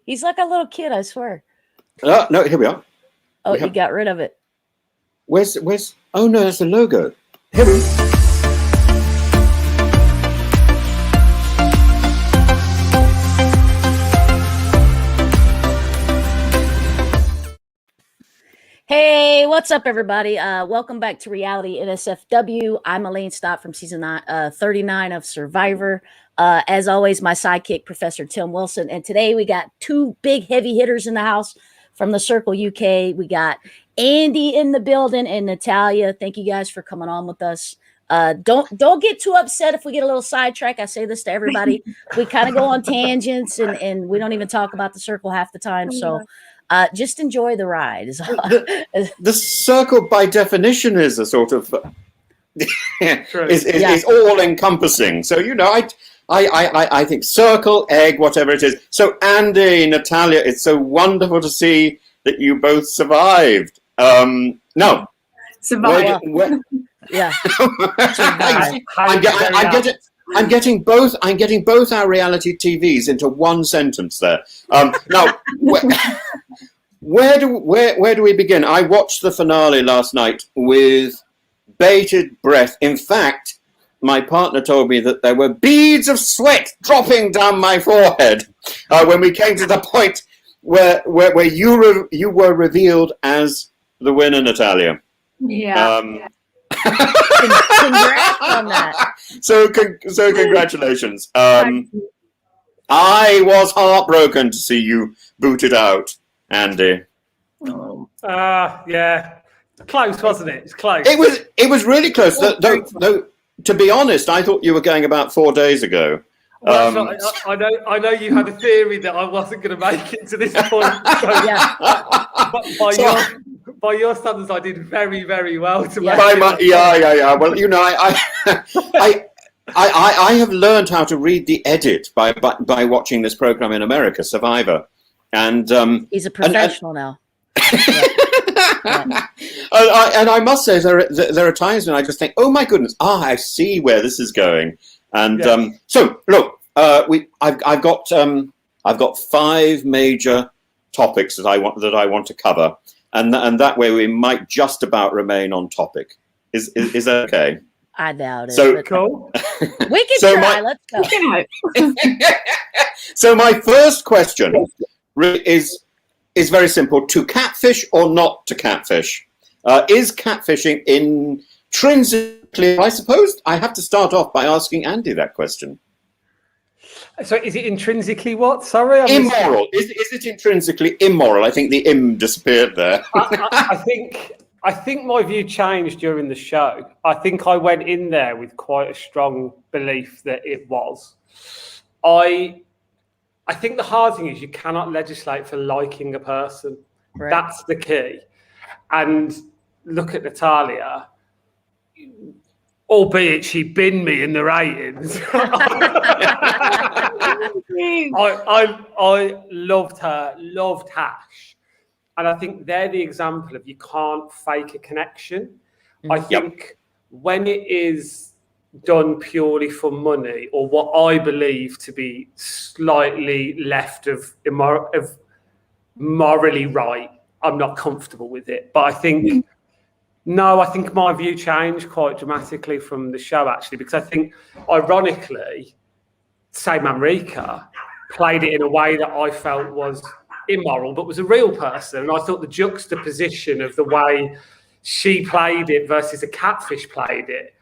He's like a little kid, I swear. No, here we are. Oh, you got rid of it. Where's? Oh no, that's the logo. Here we are. Hey, what's up, everybody? Welcome back to Reality NSFW. I'm Elaine Stott from season 39 of Survivor. As always, my sidekick, Professor Tim Wilson. And today we got two big heavy hitters in the house from the Circle UK. We got Andy in the building and Natalya. Thank you guys for coming on with us. Don't get too upset if we get a little sidetracked. I say this to everybody. We kind of go on tangents and we don't even talk about the Circle half the time. So just enjoy the ride. The Circle, by definition, is a sort of is all encompassing. So I think Circle, egg, whatever it is. So Andy, Natalya, it's so wonderful to see that you both survived. No, survived. Yeah, I'm getting both our reality TVs into one sentence there. Now, where do we begin? I watched the finale last night with bated breath. In fact, my partner told me that there were beads of sweat dropping down my forehead when we came to the point where you were revealed as the winner, Natalya. Yeah. Congrats on that. So congratulations. I was heartbroken to see you booted out, Andy. Yeah, close, wasn't it? It's close. It was really close. Though, to be honest, I thought you were going about 4 days ago. Well, I know you had a theory that I wasn't going to make it to this point. So, Yeah. By your standards, I did very, very well to make it. Yeah. Well, I have learned how to read the edit by watching this program in America, Survivor, and he's a professional now. And I must say there are times when I just think, oh my goodness, I see where this is going. And so look, I've got 5 major topics that I want to cover, and that way we might just about remain on topic. Is that okay? I doubt it. So cool. We can try. Let's go. So my first question is very simple: to catfish or not to catfish? Is catfishing intrinsically? I suppose I have to start off by asking Andy that question. So is it intrinsically what? Sorry, immoral. Is it intrinsically immoral? I think the "im" disappeared there. I think my view changed during the show. I think I went in there with quite a strong belief that it was. I think the hard thing is you cannot legislate for liking a person. Right. That's the key. And look at Natalya. Albeit she binned me in the ratings. I loved her, loved Hash. And I think they're the example of you can't fake a connection. I think when it is done purely for money, or what I believe to be slightly left of morally right, I'm not comfortable with it. But I think... No, I think my view changed quite dramatically from the show, actually, because I think, ironically, say Mamrika played it in a way that I felt was immoral, but was a real person. And I thought the juxtaposition of the way she played it versus the catfish played it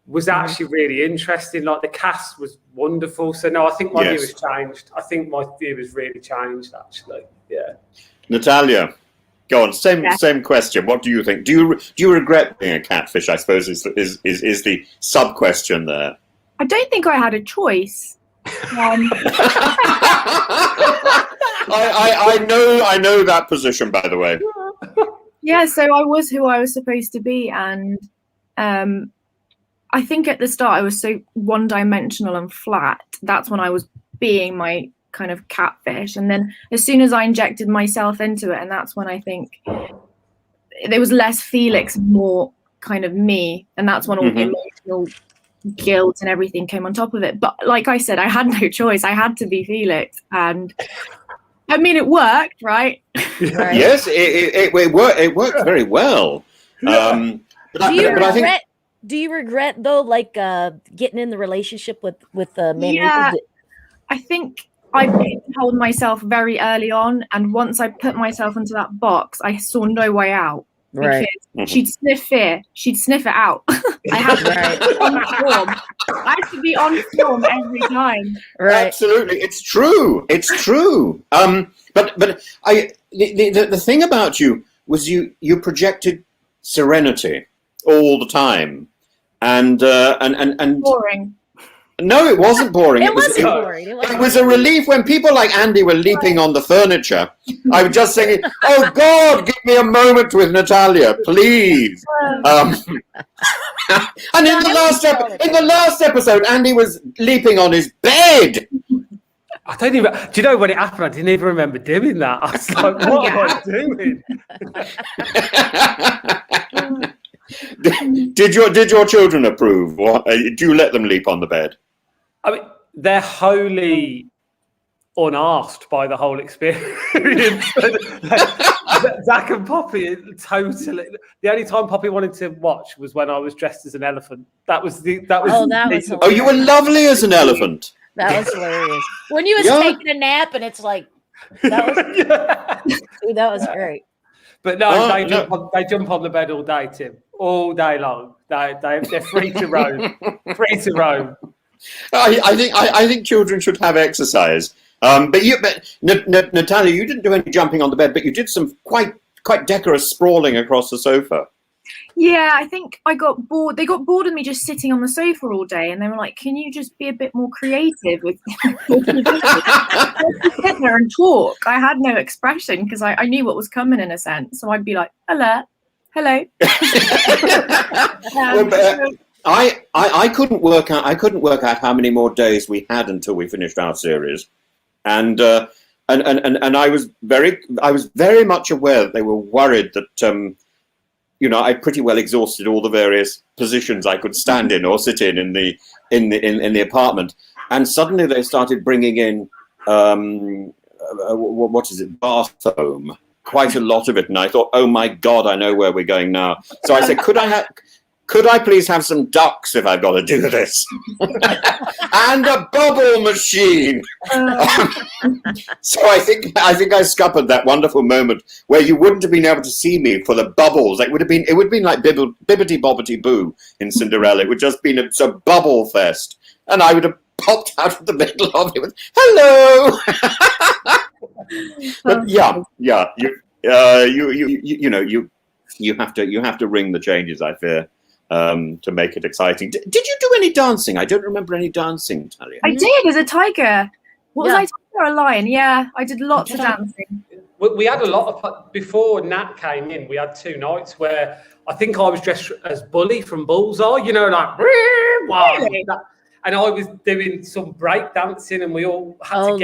was actually really interesting. Like, the cast was wonderful. So, no, I think my view has changed. I think my view has really changed, actually. Yeah. Natalya. Go on. Same question. What do you think? Do you regret being a catfish? I suppose is the sub question there. I don't think I had a choice. I know that position, by the way. Yeah, so I was who I was supposed to be, and I think at the start I was so one-dimensional and flat. That's when I was being my kind of catfish, and then as soon as I injected myself into it, and that's when I think there was less Felix, more kind of me, and that's when all the emotional guilt and everything came on top of it. But like I said, I had no choice. I had to be Felix, and I mean, it worked, right? Right. Yes, it worked very well. Do you But I think regret? Do you regret though, like getting in the relationship with Manrico? Yeah. I think I told myself very early on, and once I put myself into that box, I saw no way out. Right. Because she'd sniff fear, she'd sniff it out. I had to be on form. I had to be on form every time. Right. absolutely, it's true. It's true. But the thing about you was you projected serenity all the time, and Boring. no, it wasn't boring. It wasn't boring. It was a relief when people like Andy were leaping on the furniture. I was just thinking, "Oh God, give me a moment with Natalya, please." And in the last episode, Andy was leaping on his bed. I don't even. Do you know when it happened? I didn't even remember doing that. I was like, "What am I doing?" Did your children approve? Or do you let them leap on the bed? I mean, they're wholly unasked by the whole experience. Zach and Poppy totally. The only time Poppy wanted to watch was when I was dressed as an elephant. That was. Oh, you were lovely as an elephant. That was hilarious. When you was taking a nap, and it's like that was dude, that was great. But no, they jump on the bed all day, Tim, all day long. They're free to roam. Free to roam. I think children should have exercise. But Natalya, you didn't do any jumping on the bed, but you did some quite decorous sprawling across the sofa. Yeah, I think I got bored. They got bored of me just sitting on the sofa all day, and they were like, "Can you just be a bit more creative with sit there and talk?" I had no expression because I knew what was coming in a sense. So I'd be like, hello. I couldn't work out how many more days we had until we finished our series, and I was very much aware that they were worried that I pretty well exhausted all the various positions I could stand in or sit in the apartment, and suddenly they started bringing in what is it, bath foam, quite a lot of it, and I thought, oh my God, I know where we're going now. So I said, could I please have some ducks if I've got to do this? And a bubble machine. So I think I scuppered that wonderful moment where you wouldn't have been able to see me for the bubbles. It would have been like Bibbidi Bobbidi Boo in Cinderella. It would just been a bubble fest, and I would have popped out of the middle of it with hello. But you have to ring the changes, I fear. To make it exciting. Did you do any dancing? I don't remember any dancing, Natalya. I did as a tiger. What was I, tiger or a lion? Yeah, I did lots of dancing. We had a lot of, before Nat came in, we had 2 nights where I think I was dressed as Bully from Bullseye, like, Really? and I was doing some break dancing, and we all had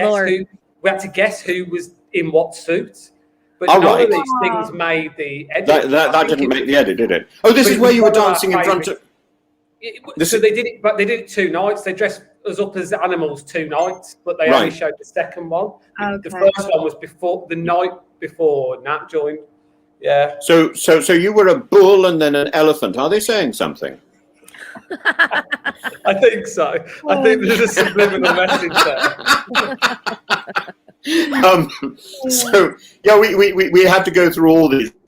to guess who was in what suit. But none of these things made the edit. That didn't make the edit, did it? Oh, this is where you were dancing in front of... So they did it, but they did it 2 nights. They dressed us up as animals 2 nights, but they only showed the second one. Okay. The first one was the night before Nat joined. Yeah. So you were a bull and then an elephant. Are they saying something? I think so. I think there's a subliminal message there. So yeah, we had to go through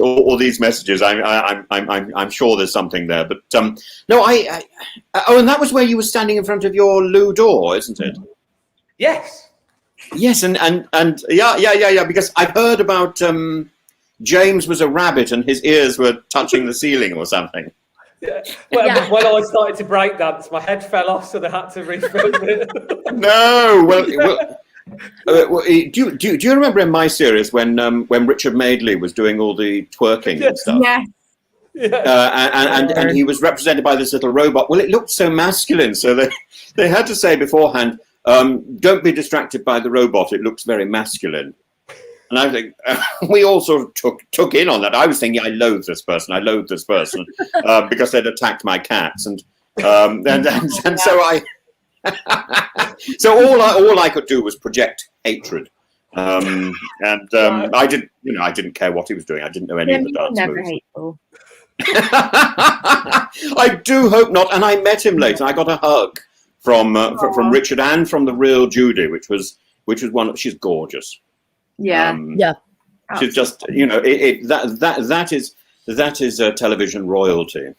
all these messages. I'm sure there's something there, but no, and that was where you were standing in front of your loo door, isn't it? Yes, and yeah, because I've heard about James was a rabbit and his ears were touching the ceiling or something. Yeah. Well, when I started to break dance, my head fell off, so they had to refilm it. No, well. Do you remember in my series when Richard Madeley was doing all the twerking and stuff? Yes. And he was represented by this little robot. Well, it looked so masculine, so they had to say beforehand, don't be distracted by the robot. It looks very masculine. And I think we all sort of took in on that. I was thinking, I loathe this person, because they'd attacked my cats. And And so all I could do was project hatred. I didn't care what he was doing. I didn't know any of the dance never moves. hateful. I do hope not. And I met him later. I got a hug from Richard and from the real Judy, which was one. She's gorgeous. Yeah. She's just that is television royalty.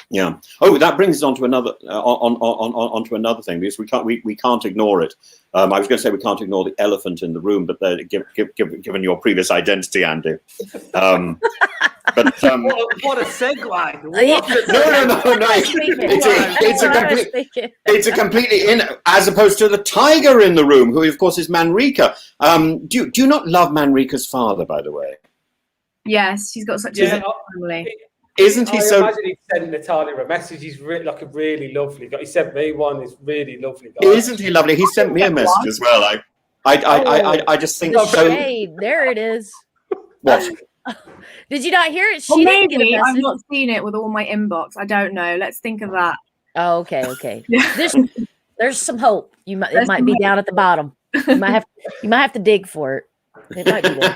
Yeah. Oh, that brings us on to another onto another thing, because we can't ignore it. I was going to say we can't ignore the elephant in the room, but given your previous identity, Andy. But what a segue! No. It's a completely as opposed to the tiger in the room, who of course is Manrika. Do you not love Manrika's father, by the way? Yes, she's got such a family. Isn't he so? I imagine he sent Natalya a message. He's like a really lovely guy. He sent me one. He's really lovely guy. Isn't he lovely? He sent me a message as well. I just think so. Hey, there it is. What? Did you not hear it? Well, She didn't get a maybe I've message. not seen it with all my inbox. I don't know. Let's think of that. Oh, okay. There's some hope. It might be down at the bottom. You might have to dig for it. It might be there.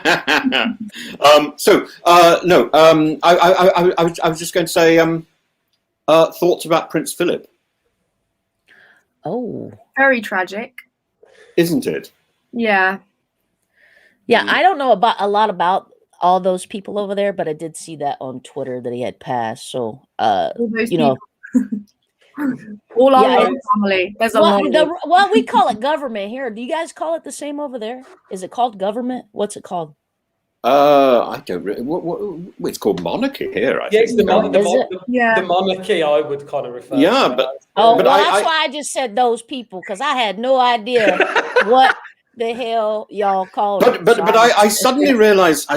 I was just going to say thoughts about Prince Philip. Oh, Very tragic. Isn't it? Yeah. yeah. I don't know a lot about all those people over there, but I did see that on Twitter that he had passed. So, All those you know, all our Yeah, royal family. There's a lot. well, we call it government here. Do you guys call it the same over there? Is it called government? What's it called? I don't really. It's called monarchy here. I think. It's the monarchy. I would kind of refer. Yeah, to but That's why I just said those people, because I had no idea what the hell y'all called it. But I suddenly realized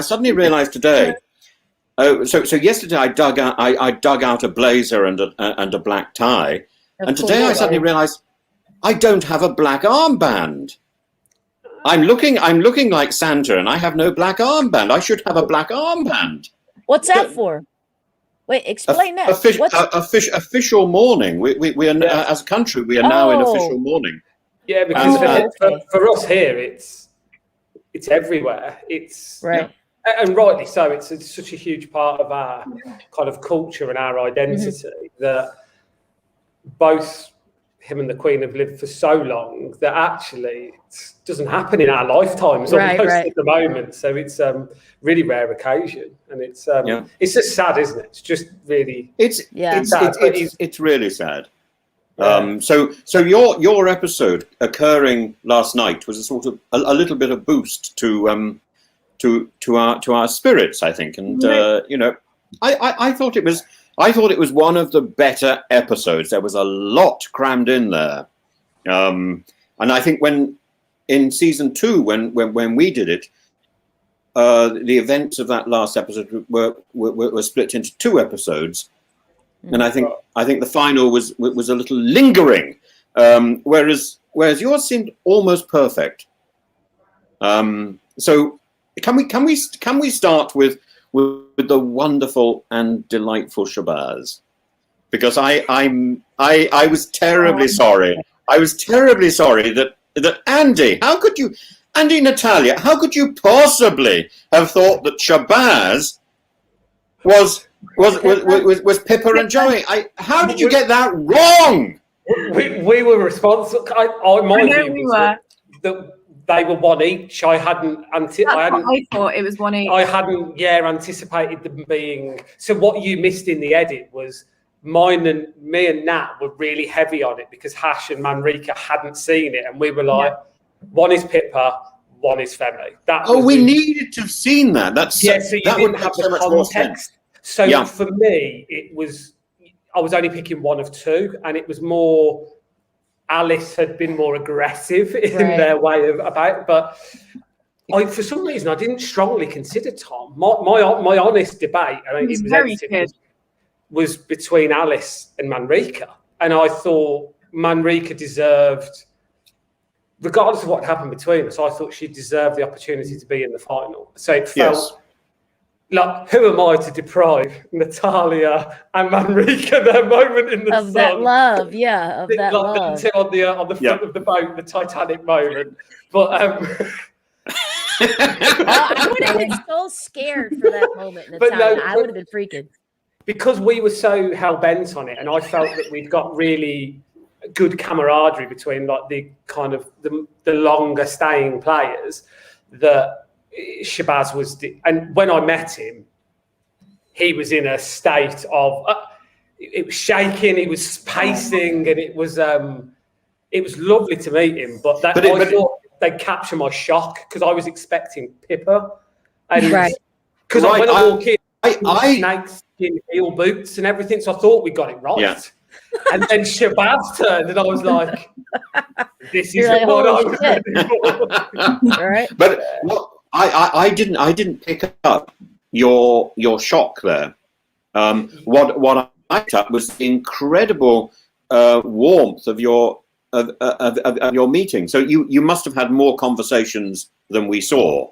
today. So yesterday I dug out a blazer and a black tie, and today I suddenly realized I don't have a black armband. I'm looking like Santa, and I have no black armband. I should have a black armband. What's that for? Wait, explain that. Official mourning. We are as a country. We are now in official mourning. Yeah, because for us here, it's everywhere. It's right. And rightly so. It's such a huge part of our kind of culture and our identity that both him and the Queen have lived for so long that actually it doesn't happen in our lifetimes almost at the moment. So it's a really rare occasion, and it's just sad, isn't it? It's just really it's really sad. So your episode occurring last night was a sort of a little bit of boost to our spirits, I think, and I thought it was one of the better episodes. There was a lot crammed in there, and I think when in season 2, when we did it, the events of that last episode were split into 2 episodes, and I think the final was a little lingering, whereas yours seemed almost perfect. So can we start with the wonderful and delightful Shabazz, because I was terribly sorry. I was terribly sorry that Andy, Natalya, how could you possibly have thought that Shabazz was Pippa and Joey? How did you get that wrong? We were responsible. My view was that they were one each. I thought it was one each. I hadn't anticipated them being. So what you missed in the edit was me and Nat were really heavy on it because Hash and Manrika hadn't seen it, and we were like, one is Pippa, one is Femi. We needed to have seen that. So that would have so much more context. So for me, I was only picking one of 2, and it was more. Alice had been more aggressive in their way of about, but for some reason I didn't strongly consider Tom. My honest debate, and it was very good, was between Alice and Manrika, and I thought Manrika deserved, regardless of what happened between us, I thought she deserved the opportunity to be in the final. So it felt like, who am I to deprive Natalya and Manrika their moment in the sun? Of that love, of that like love. on the front of the boat, the Titanic moment. But I would have been so scared for that moment, Natalya. I would have been freaking. Because we were so hell bent on it, and I felt that we'd got really good camaraderie between like the kind of the longer staying players. That Shabazz was, and when I met him, he was in a state of it was shaking, he was pacing, and it was lovely to meet him. But I thought they'd capture my shock because I was expecting Pippa, and because when I walk in, snakes in heel boots and everything, so I thought we got it right. Yeah. And then Shabazz turned, and I was like, "This is like, what I was ready for." Right. But I didn't pick up your shock there. What I picked up was the incredible warmth of your meeting. So you must have had more conversations than we saw.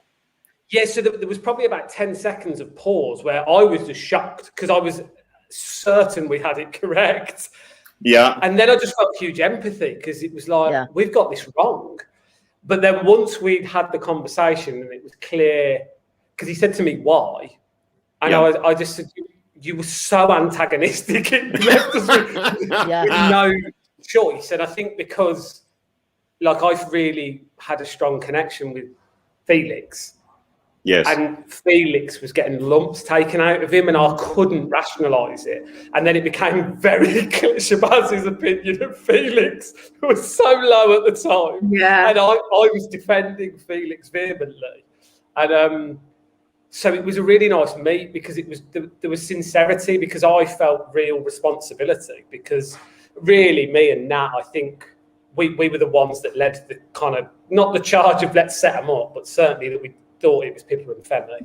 Yeah, so there was probably about 10 seconds of pause where I was just shocked because I was certain we had it correct. Yeah. And then I just felt huge empathy because it was like, we've got this wrong. But then once we'd had the conversation and it was clear, because he said to me, why? And I just said, you were so antagonistic. It left us with no choice. And I think because like I've really had a strong connection with Felix. Yes. And Felix was getting lumps taken out of him and I couldn't rationalise it. And then it became very clear, Shabazz's opinion of Felix was so low at the time. Yeah. And I was defending Felix vehemently. And so it was a really nice meet because it was there was sincerity because I felt real responsibility because really me and Nat, I think we were the ones that led the kind of, not the charge of let's set them up, but certainly that we thought it was Pippa and Femi.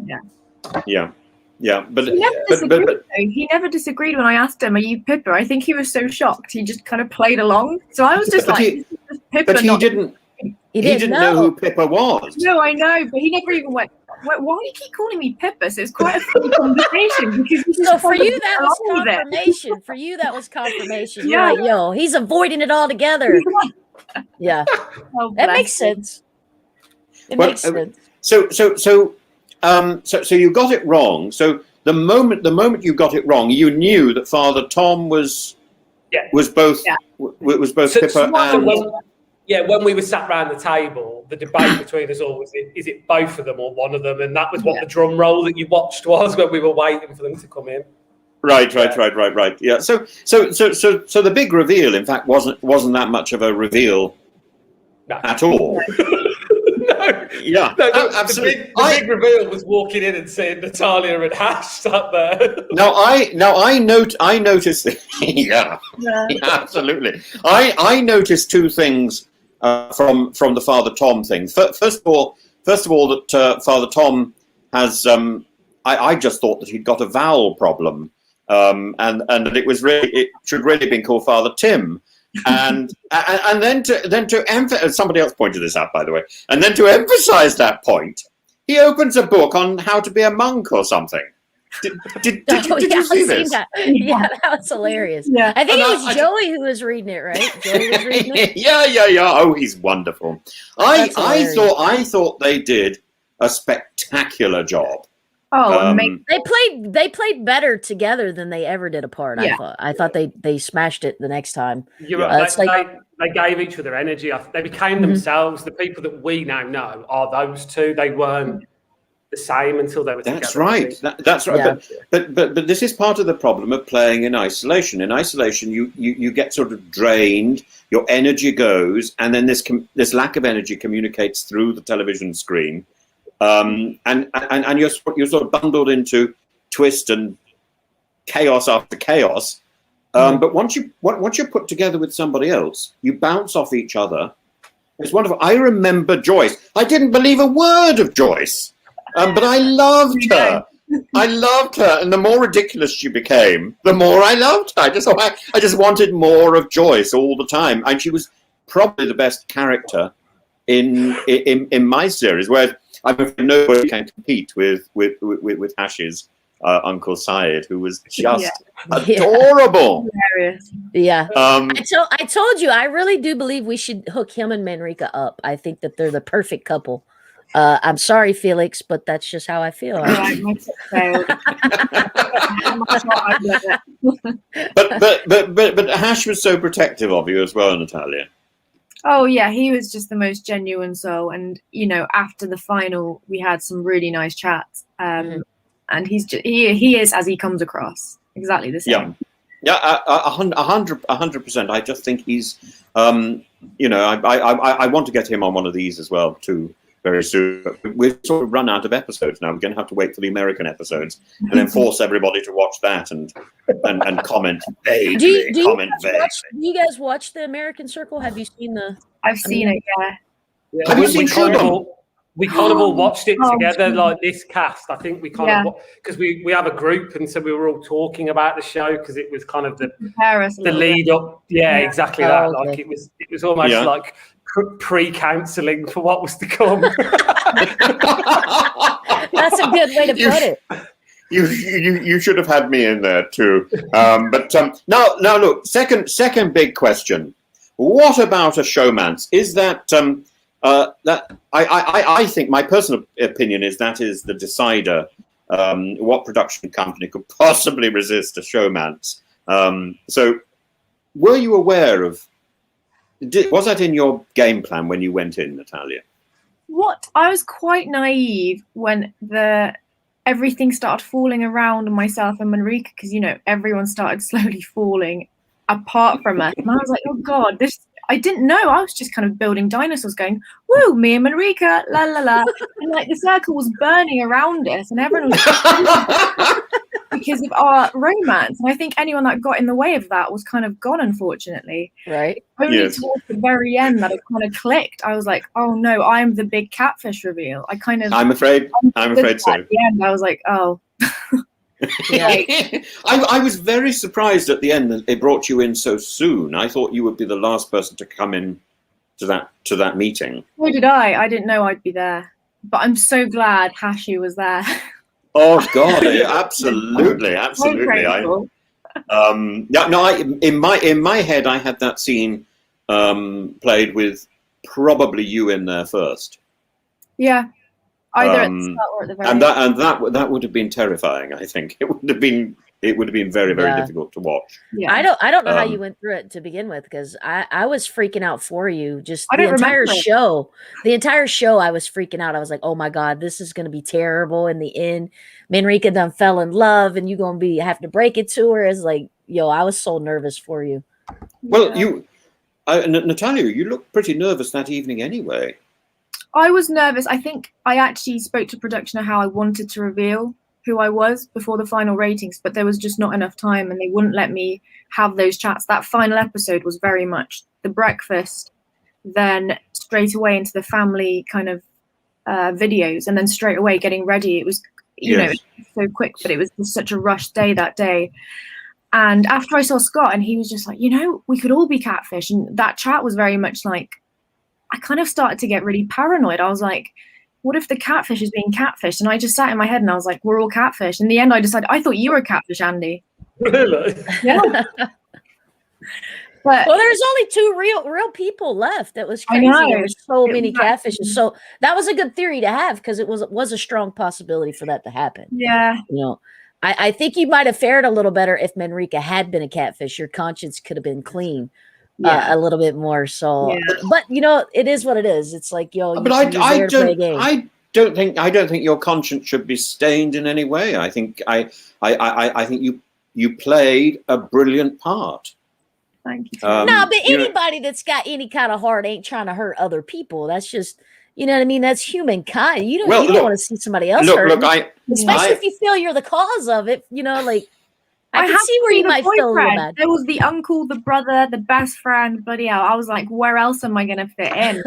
Yeah. But he never disagreed when I asked him, "Are you Pippa?" I think he was so shocked he just kind of played along. So I was just Pippa. But he didn't know who Pippa was. No, I know, but he never even went, "Why do you keep calling me Pippa?" So it's quite a funny conversation because so for you that was confirmation. For you that was confirmation. You're like, yo, he's avoiding it altogether. Yeah, that makes sense. It makes sense. So you got it wrong. So the moment you got it wrong, you knew that Father Tom was both Pippa and. When we were sat round the table, the debate between us all was: is it both of them or one of them? And that was what the drum roll that you watched was when we were waiting for them to come in. Right. Yeah. So the big reveal, in fact, wasn't that much of a reveal at all. Absolutely. The big reveal was walking in and seeing Natalya and Hash sat there. I noticed. Absolutely. I noticed two things from the Father Tom thing. First of all, that Father Tom has. I just thought that he'd got a vowel problem, and that it should really have been called Father Tim. And then to emphasize, somebody else pointed this out, by the way, and then to emphasize that point, he opens a book on how to be a monk or something. Did you see this? That. Yeah, that was hilarious. Yeah. I think it was Joey who was reading it, right? Joey was reading it. Yeah. Oh, he's wonderful. I thought they did a spectacular job. Oh, they played better together than they ever did apart. Yeah. I thought they smashed it the next time. You're right. They gave each other energy. They became themselves. The people that we now know are those two. They weren't the same until they were together. That's right. That's right. Yeah. But this is part of the problem of playing in isolation. In isolation, you get sort of drained. Your energy goes, and then this lack of energy communicates through the television screen. And you're sort of bundled into twist and chaos after chaos. But once you're put together with somebody else, you bounce off each other. It's wonderful. I remember Joyce. I didn't believe a word of Joyce, but I loved her. I loved her, and the more ridiculous she became, the more I loved her. I just wanted more of Joyce all the time, and she was probably the best character in my series. Whereas I'm afraid nobody can compete with Hash's Uncle Syed, who was just adorable. Hilarious. Yeah. Um, I told you, I really do believe we should hook him and Manrika up. I think that they're the perfect couple. I'm sorry, Felix, but that's just how I feel. Right, my tip failed. but Hash was so protective of you as well, Natalya. Oh yeah, he was just the most genuine soul, and you know, after the final, we had some really nice chats. And he's just, he is as he comes across, exactly the same. Yeah, 100%. I just think he's, you know, I want to get him on one of these as well too very soon. We've sort of run out of episodes now. We're going to have to wait for the American episodes and then force everybody to watch that and comment vaguely. Do you guys watch the American Circle? Have you seen the? I've seen it. Yeah. Have you seen Showdown? We kind of all watched it together, like this cast. I think we kind of, because we have a group, and so we were all talking about the show because it was kind of the lead up. Yeah, exactly that. Okay. Like it was almost like pre-counselling for what was to come. That's a good way to put it. You should have had me in there too. But now look, second big question. What about a showmance? Is that that I think my personal opinion is that is the decider. What production company could possibly resist a showmance? So, were you aware of? Was that in your game plan when you went in, Natalya? What I was quite naive when everything started falling around myself and Manrika, because you know everyone started slowly falling apart from us, and I was like, oh god, this. I didn't know. I was just kind of building dinosaurs going, woo, me and Manrika, la la la. And like the circle was burning around us and everyone was because of our romance. And I think anyone that got in the way of that was kind of gone, unfortunately. Right. Only towards the very end that it kind of clicked. I was like, oh no, I'm the big catfish reveal. I'm afraid so. At the end, I was like, oh. I was very surprised at the end that they brought you in so soon. I thought you would be the last person to come in to that meeting. So did I. I didn't know I'd be there, but I'm so glad Hashi was there. Oh God, absolutely. In my head, I had that scene played with probably you in there first. Yeah. Either at the start or at the very end. And that would have been terrifying. I think it would have been very difficult to watch. Yeah. I don't know how you went through it to begin with, because I was freaking out for you. Just the entire show. The entire show, I was freaking out. I was like, oh my god, this is going to be terrible. In the end, Manrika done fell in love, and you going to have to break it to her. It's like, yo, I was so nervous for you. Well, Natalya, you looked pretty nervous that evening anyway. I was nervous. I think I actually spoke to production of how I wanted to reveal who I was before the final ratings, but there was just not enough time and they wouldn't let me have those chats. That final episode was very much the breakfast, then straight away into the family kind of videos, and then straight away getting ready. It was, you know, so quick, but it was just such a rush day that day. And after I saw Scott and he was just like, you know, we could all be catfish. And that chat was very much like, I kind of started to get really paranoid. I was like, what if the catfish is being catfished? And I just sat in my head and I was like, we're all catfish. In the end, I decided, I thought you were a catfish, Andy. Really? Yeah. But, well, there's only two real people left. That was crazy. There were so many catfishes. So that was a good theory to have, because it was a strong possibility for that to happen. Yeah. You know, I think you might have fared a little better if Manrika had been a catfish. Your conscience could have been clean. A little bit more. So, but you know, it is what it is. It's like, yo, but I don't think your conscience should be stained in any way. I think I think you played a brilliant part. Thank you. No, but anybody that's got any kind of heart ain't trying to hurt other people. That's just, you know what I mean? That's humankind. You don't want to see somebody else hurt. Especially if you feel you're the cause of it. You know, like, I can see where you might feel a little bad. There was the uncle, the brother, the best friend, bloody hell. I was like, where else am I going to fit in?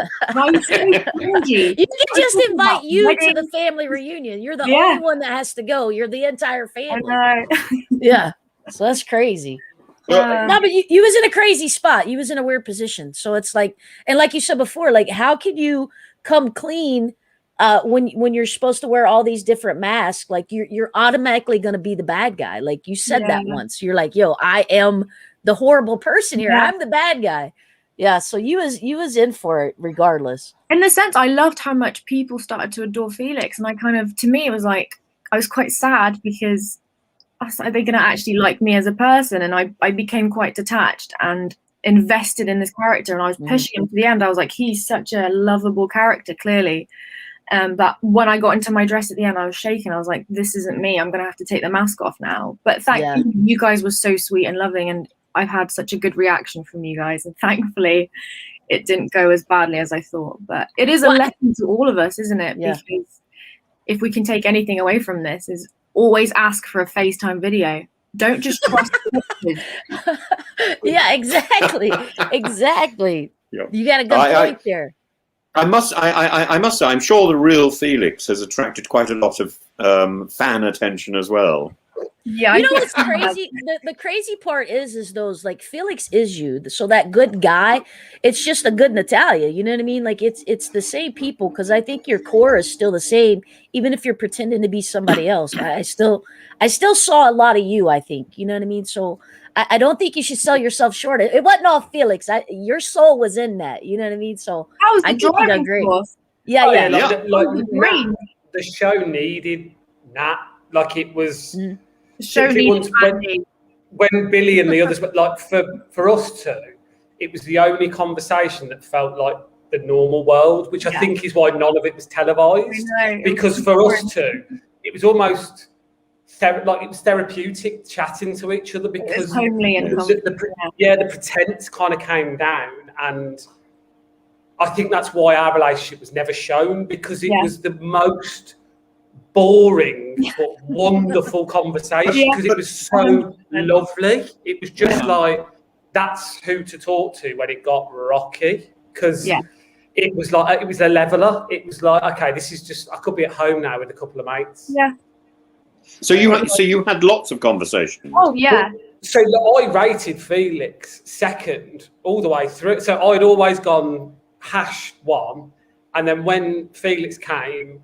You can just invite you to the family reunion. You're the only one that has to go. You're the entire family. I know. Yeah. So that's crazy. No, but you was in a crazy spot. You was in a weird position. So it's like, and like you said before, like, how could you come clean when you're supposed to wear all these different masks, like you're automatically going to be the bad guy. Like you said that once. You're like, yo, I am the horrible person here. I'm the bad guy. Yeah. So you was in for it regardless. In the sense, I loved how much people started to adore Felix, and I kind of, to me, it was like I was quite sad because I was like, are they going to actually like me as a person? And I became quite detached and invested in this character, and I was pushing him to the end. I was like, he's such a lovable character, clearly. But when I got into my dress at the end, I was shaking. I was like, this isn't me. I'm going to have to take the mask off now. But thankfully, you guys were so sweet and loving, and I've had such a good reaction from you guys. And thankfully, it didn't go as badly as I thought. But it is a lesson to all of us, isn't it? Because if we can take anything away from this, is always ask for a FaceTime video. Don't just trust pictures. Yeah, exactly. Exactly. Yep. You got a good point there. I must say, I'm sure the real Felix has attracted quite a lot of fan attention as well. Yeah, you know what's crazy? The crazy part is those, like, Felix is you. So that good guy, it's just a good Natalya. You know what I mean? Like it's the same people, because I think your core is still the same, even if you're pretending to be somebody else. I still saw a lot of you, I think. You know what I mean? So I don't think you should sell yourself short. It wasn't all Felix. Your soul was in that. You know what I mean? So I think you done great. Yeah. The show needed Nat. Like it was. The show needed when Billy and the others, but like for us two, it was the only conversation that felt like the normal world, which I think is why none of it was televised. Because for us two, it was almost like it was therapeutic chatting to each other, because homely and the pretense kind of came down, and I think that's why our relationship was never shown, because it was the most boring but wonderful conversation, because it was so lovely. It was just like, that's who to talk to when it got rocky, because it was like, it was a leveler. It was like, okay, this is just, I could be at home now with a couple of mates. So you had lots of conversations. Oh yeah. So I rated Felix second all the way through. So I'd always gone #1, and then when Felix came,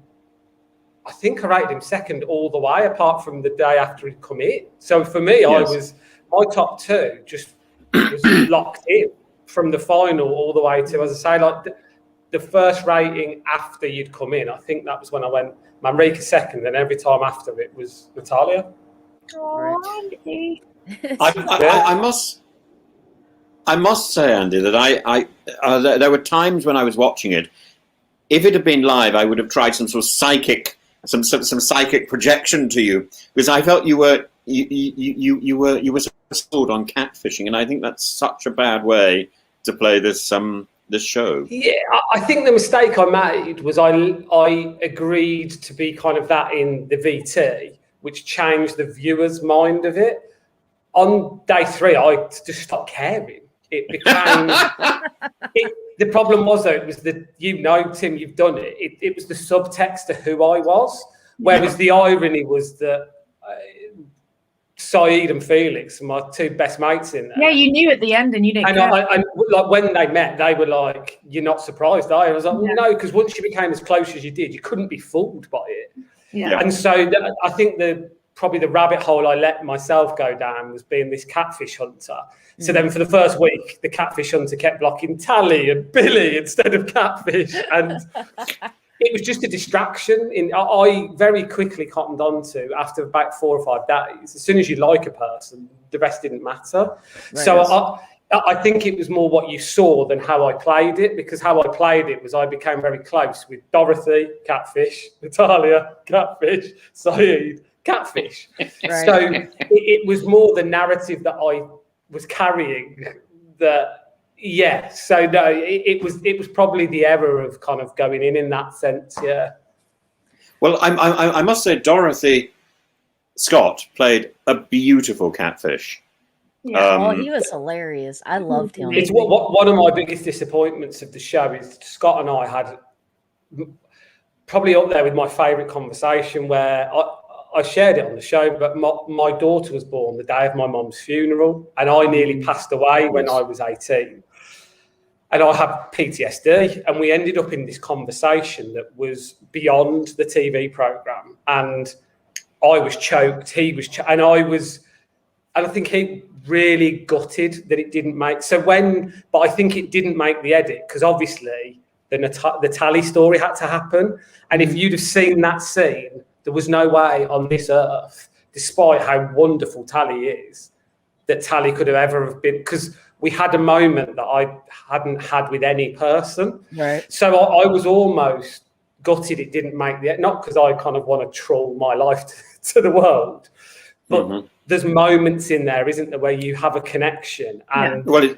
I think I rated him second all the way, apart from the day after he'd come in. So for me, my top two just was locked in from the final all the way to, as I say, like the first rating after you'd come in. I think that was when I went Manrika second, and every time after it was Natalya. Oh, Andy. I must say, Andy, that there were times when I was watching it. If it had been live, I would have tried some sort of psychic projection to you, because I felt you were sold on catfishing, and I think that's such a bad way to play this show. Yeah, I think the mistake I made was I agreed to be kind of that in the VT, which changed the viewer's mind of it. On day 3, I just stopped caring. It became. The problem was, though, it was Tim, you've done it. It was the subtext to who I was, whereas the irony was that Saeed and Felix are my two best mates in there. Yeah, you knew at the end, and you didn't. And like when they met, they were like, "You're not surprised, are you?" I was like, "Well, no, because once you became as close as you did, you couldn't be fooled by it." Yeah. And so I think probably the rabbit hole I let myself go down was being this catfish hunter. So then for the first week, the catfish hunter kept blocking Tally and Billy instead of catfish. And it was just a distraction. I very quickly cottoned on to, after about 4 or 5 days, as soon as you like a person, the rest didn't matter. Right. So I think it was more what you saw than how I played it, because how I played it was I became very close with Dorothy, catfish, Natalya, catfish, Saeed, catfish. Right. So it was more the narrative that I was carrying. So no, it was probably the error of kind of going in that sense. Yeah. Well, I must say, Dorothy Scott played a beautiful catfish. Yeah, he was hilarious. I loved him. It's one of my biggest disappointments of the show is Scott and I had probably up there with my favourite conversation, where I shared it on the show, but my daughter was born the day of my mum's funeral, and I nearly passed away when I was 18. and I had PTSD, and we ended up in this conversation that was beyond the TV program, and I was choked, he was, and I think he really gutted that it didn't make. But I think it didn't make the edit because obviously the Natalya story had to happen, and if you'd have seen that scene, there was no way on this earth, despite how wonderful Tally is, that Tally could have ever have been, because we had a moment that I hadn't had with any person. Right. So I was almost gutted it didn't make the, not because I kind of want to troll my life to the world, but there's moments in there, isn't there, where you have a connection. And well,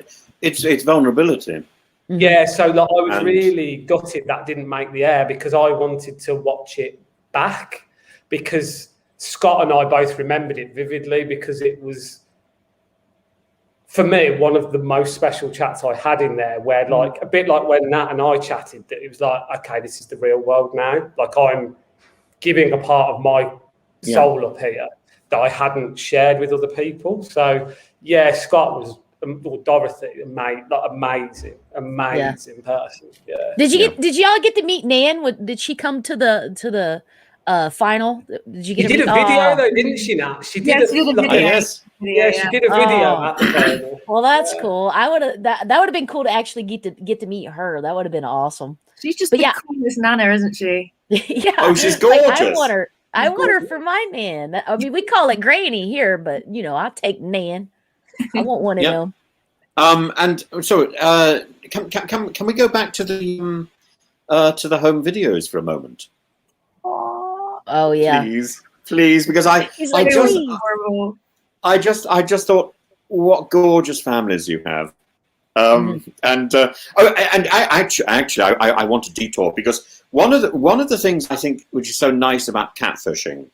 it's vulnerability. Yeah, so like, I was really gutted that didn't make the air because I wanted to watch it back, because Scott and I both remembered it vividly, because it was, for me, one of the most special chats I had in there, where like a bit like when Nat and I chatted, that it was like, okay, this is the real world now. Like I'm giving a part of my soul up here that I hadn't shared with other people. So yeah, Scott was, or Dorothy, amazing person. Yeah. Did y'all get to meet Nan? Did she come to the final? Did you get? She did a video though, didn't she? Nat? She did. She did a video. Yes. Yeah, she did a video at the final. Well, that's cool. I would have that would have been cool to actually get to meet her. That would have been awesome. She's just the coolest Nana, isn't she? Yeah. Oh, she's gorgeous. Like, I want her for my Nan. I mean, we call it Granny here, but I'll take Nan. I want one of them. And so, can we go back to the home videos for a moment? Oh yeah, please, because I just thought, what gorgeous families you have. And I want to detour, because one of the things I think which is so nice about catfishing,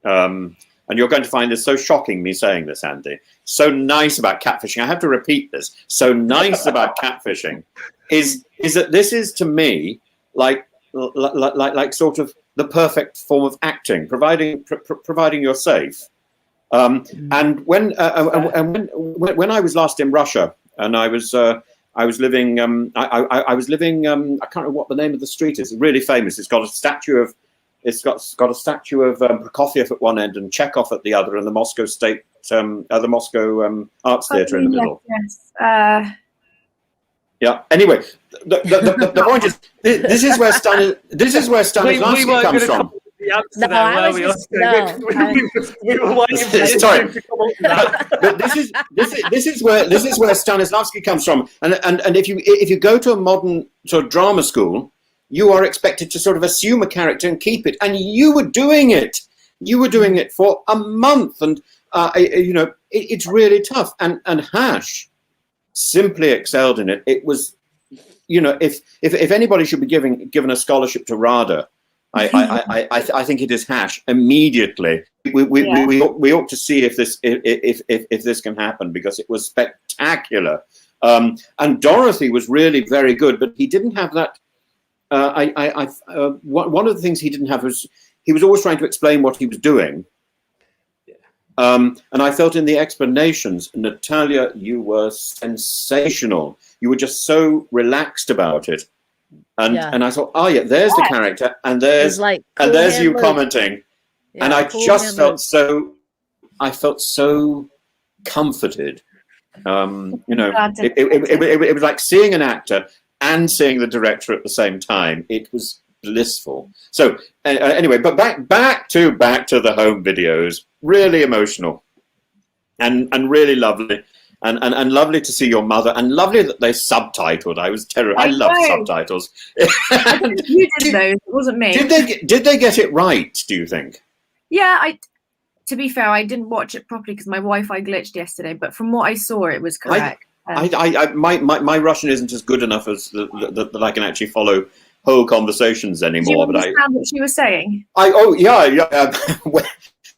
and you're going to find this so shocking, me saying this, Andy, so nice about catfishing, I have to repeat this, so nice about catfishing is that this is, to me, like sort of the perfect form of acting, providing you're safe. And when I was last in Russia, and I was living, I can't remember what the name of the street is. It's really famous. It's got a statue of Prokofiev at one end and Chekhov at the other, and the Moscow Arts Theatre in the middle. Yes. Yeah. Anyway, the point is, this is where Stanislavski comes from. We were waiting for sorry. But this is where Stanislavski comes from, and if you go to a modern sort of drama school, you are expected to sort of assume a character and keep it, and you were doing it. You were doing it for a month, and it's really tough. And Hash simply excelled in it. It was, if anybody should be given a scholarship to RADA, I think it is Hash immediately. We ought to see if this can happen, because it was spectacular. And Dorothy was really very good, but he didn't have that. One of the things he didn't have was he was always trying to explain what he was doing. And I felt in the explanations, Natalya, you were sensational. You were just so relaxed about it. And I thought, there's the character, and there's you commenting. Yeah, and I just felt so comforted. It was like seeing an actor and seeing the director at the same time. It was blissful. So anyway, but back to the home videos. Really emotional, and really lovely, and lovely to see your mother, and lovely that they subtitled. I was terrified. I love subtitles. You did those. It wasn't me. Did they get it right? Do you think? Yeah, to be fair, I didn't watch it properly because my Wi-Fi glitched yesterday. But from what I saw, it was correct. My Russian isn't as good enough as that I can actually follow whole conversations anymore. Did you understand what she was saying?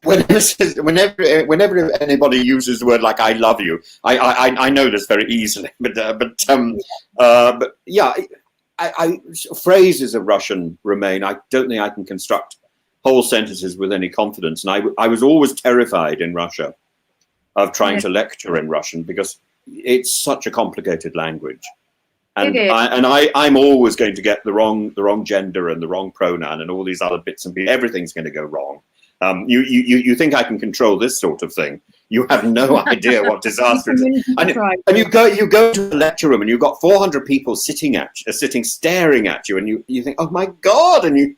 Whenever anybody uses the word like "I love you," I know this very easily. But yeah, phrases of Russian remain. I don't think I can construct whole sentences with any confidence. And I was always terrified in Russia of trying to lecture in Russian, because it's such a complicated language. And I'm always going to get the wrong gender and the wrong pronoun and all these other bits and pieces. Everything's going to go wrong. You think I can control this sort of thing? You have no idea what disaster it is. And you go to the lecture room and you've got 400 people sitting staring at you, and you think, oh my God, and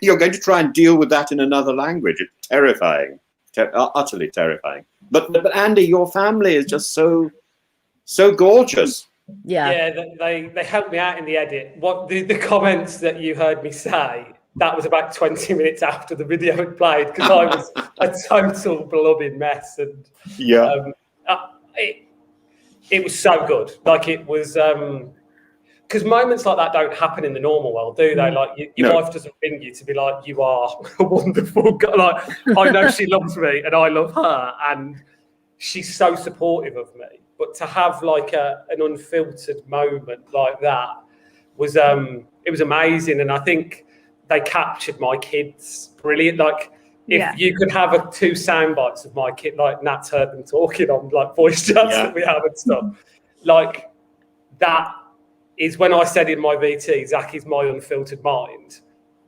you're going to try and deal with that in another language. It's terrifying, utterly terrifying. But Andy, your family is just so gorgeous. Yeah, they helped me out in the edit. What the comments that you heard me say, that was about 20 minutes after the video had played, because I was a total blooming mess. And it was so good. Like, it was, because moments like that don't happen in the normal world, do they? Like, your wife doesn't ring you to be like, you are a wonderful guy. Like, I know she loves me and I love her, and she's so supportive of me. But to have like an unfiltered moment like that was it was amazing. And I think they captured my kids brilliant. Like, if you could have 2 sound bites of my kid, like Nat's heard them talking on like voice chats that we have and stuff, like that is when I said in my VT, Zach is my unfiltered mind.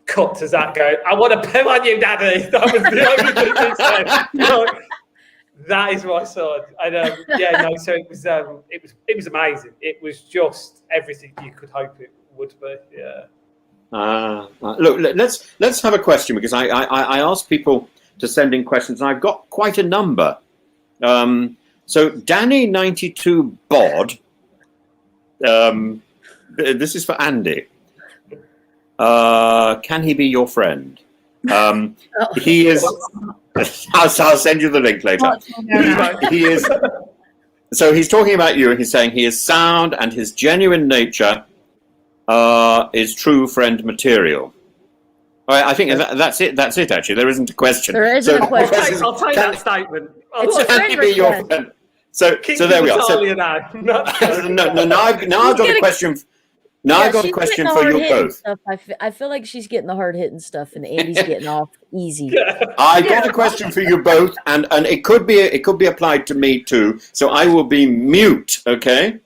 Cut to Zach going, I want to poo on you, Daddy. That was the only thing he said. You know, that is my son. And so it was amazing. It was just everything you could hope it would be. Look, let's have a question, because I asked people to send in questions, and I've got quite a number. So Danny92 Bod, this is for Andy. Can he be your friend? He is. I'll send you the link later. He is. So he's talking about you, and he's saying he is sound, and his genuine nature is true friend material. All right, I think that's it. That's it. Actually, there isn't a question. There isn't a question. I'll take that statement. Can he be your friend? So there we are. So, now I've got a question. Now I've got a question for you both. Stuff. I feel like she's getting the hard-hitting stuff, and Andy's getting off easy. I got a question for you both, and it could be applied to me too. So I will be mute, okay?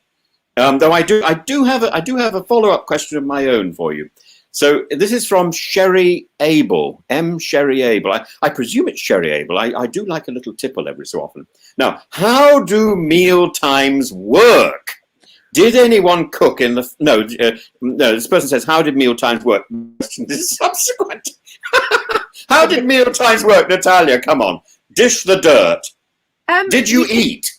Though I do have a follow-up question of my own for you. So this is from Sherry Abel, Sherry Abel. I presume it's Sherry Abel. I do like a little tipple every so often. Now, how do meal times work? Did anyone cook in the... No, this person says, how did meal times work? This is subsequent. How did meal times work, Natalya? Come on. Dish the dirt. Did you eat?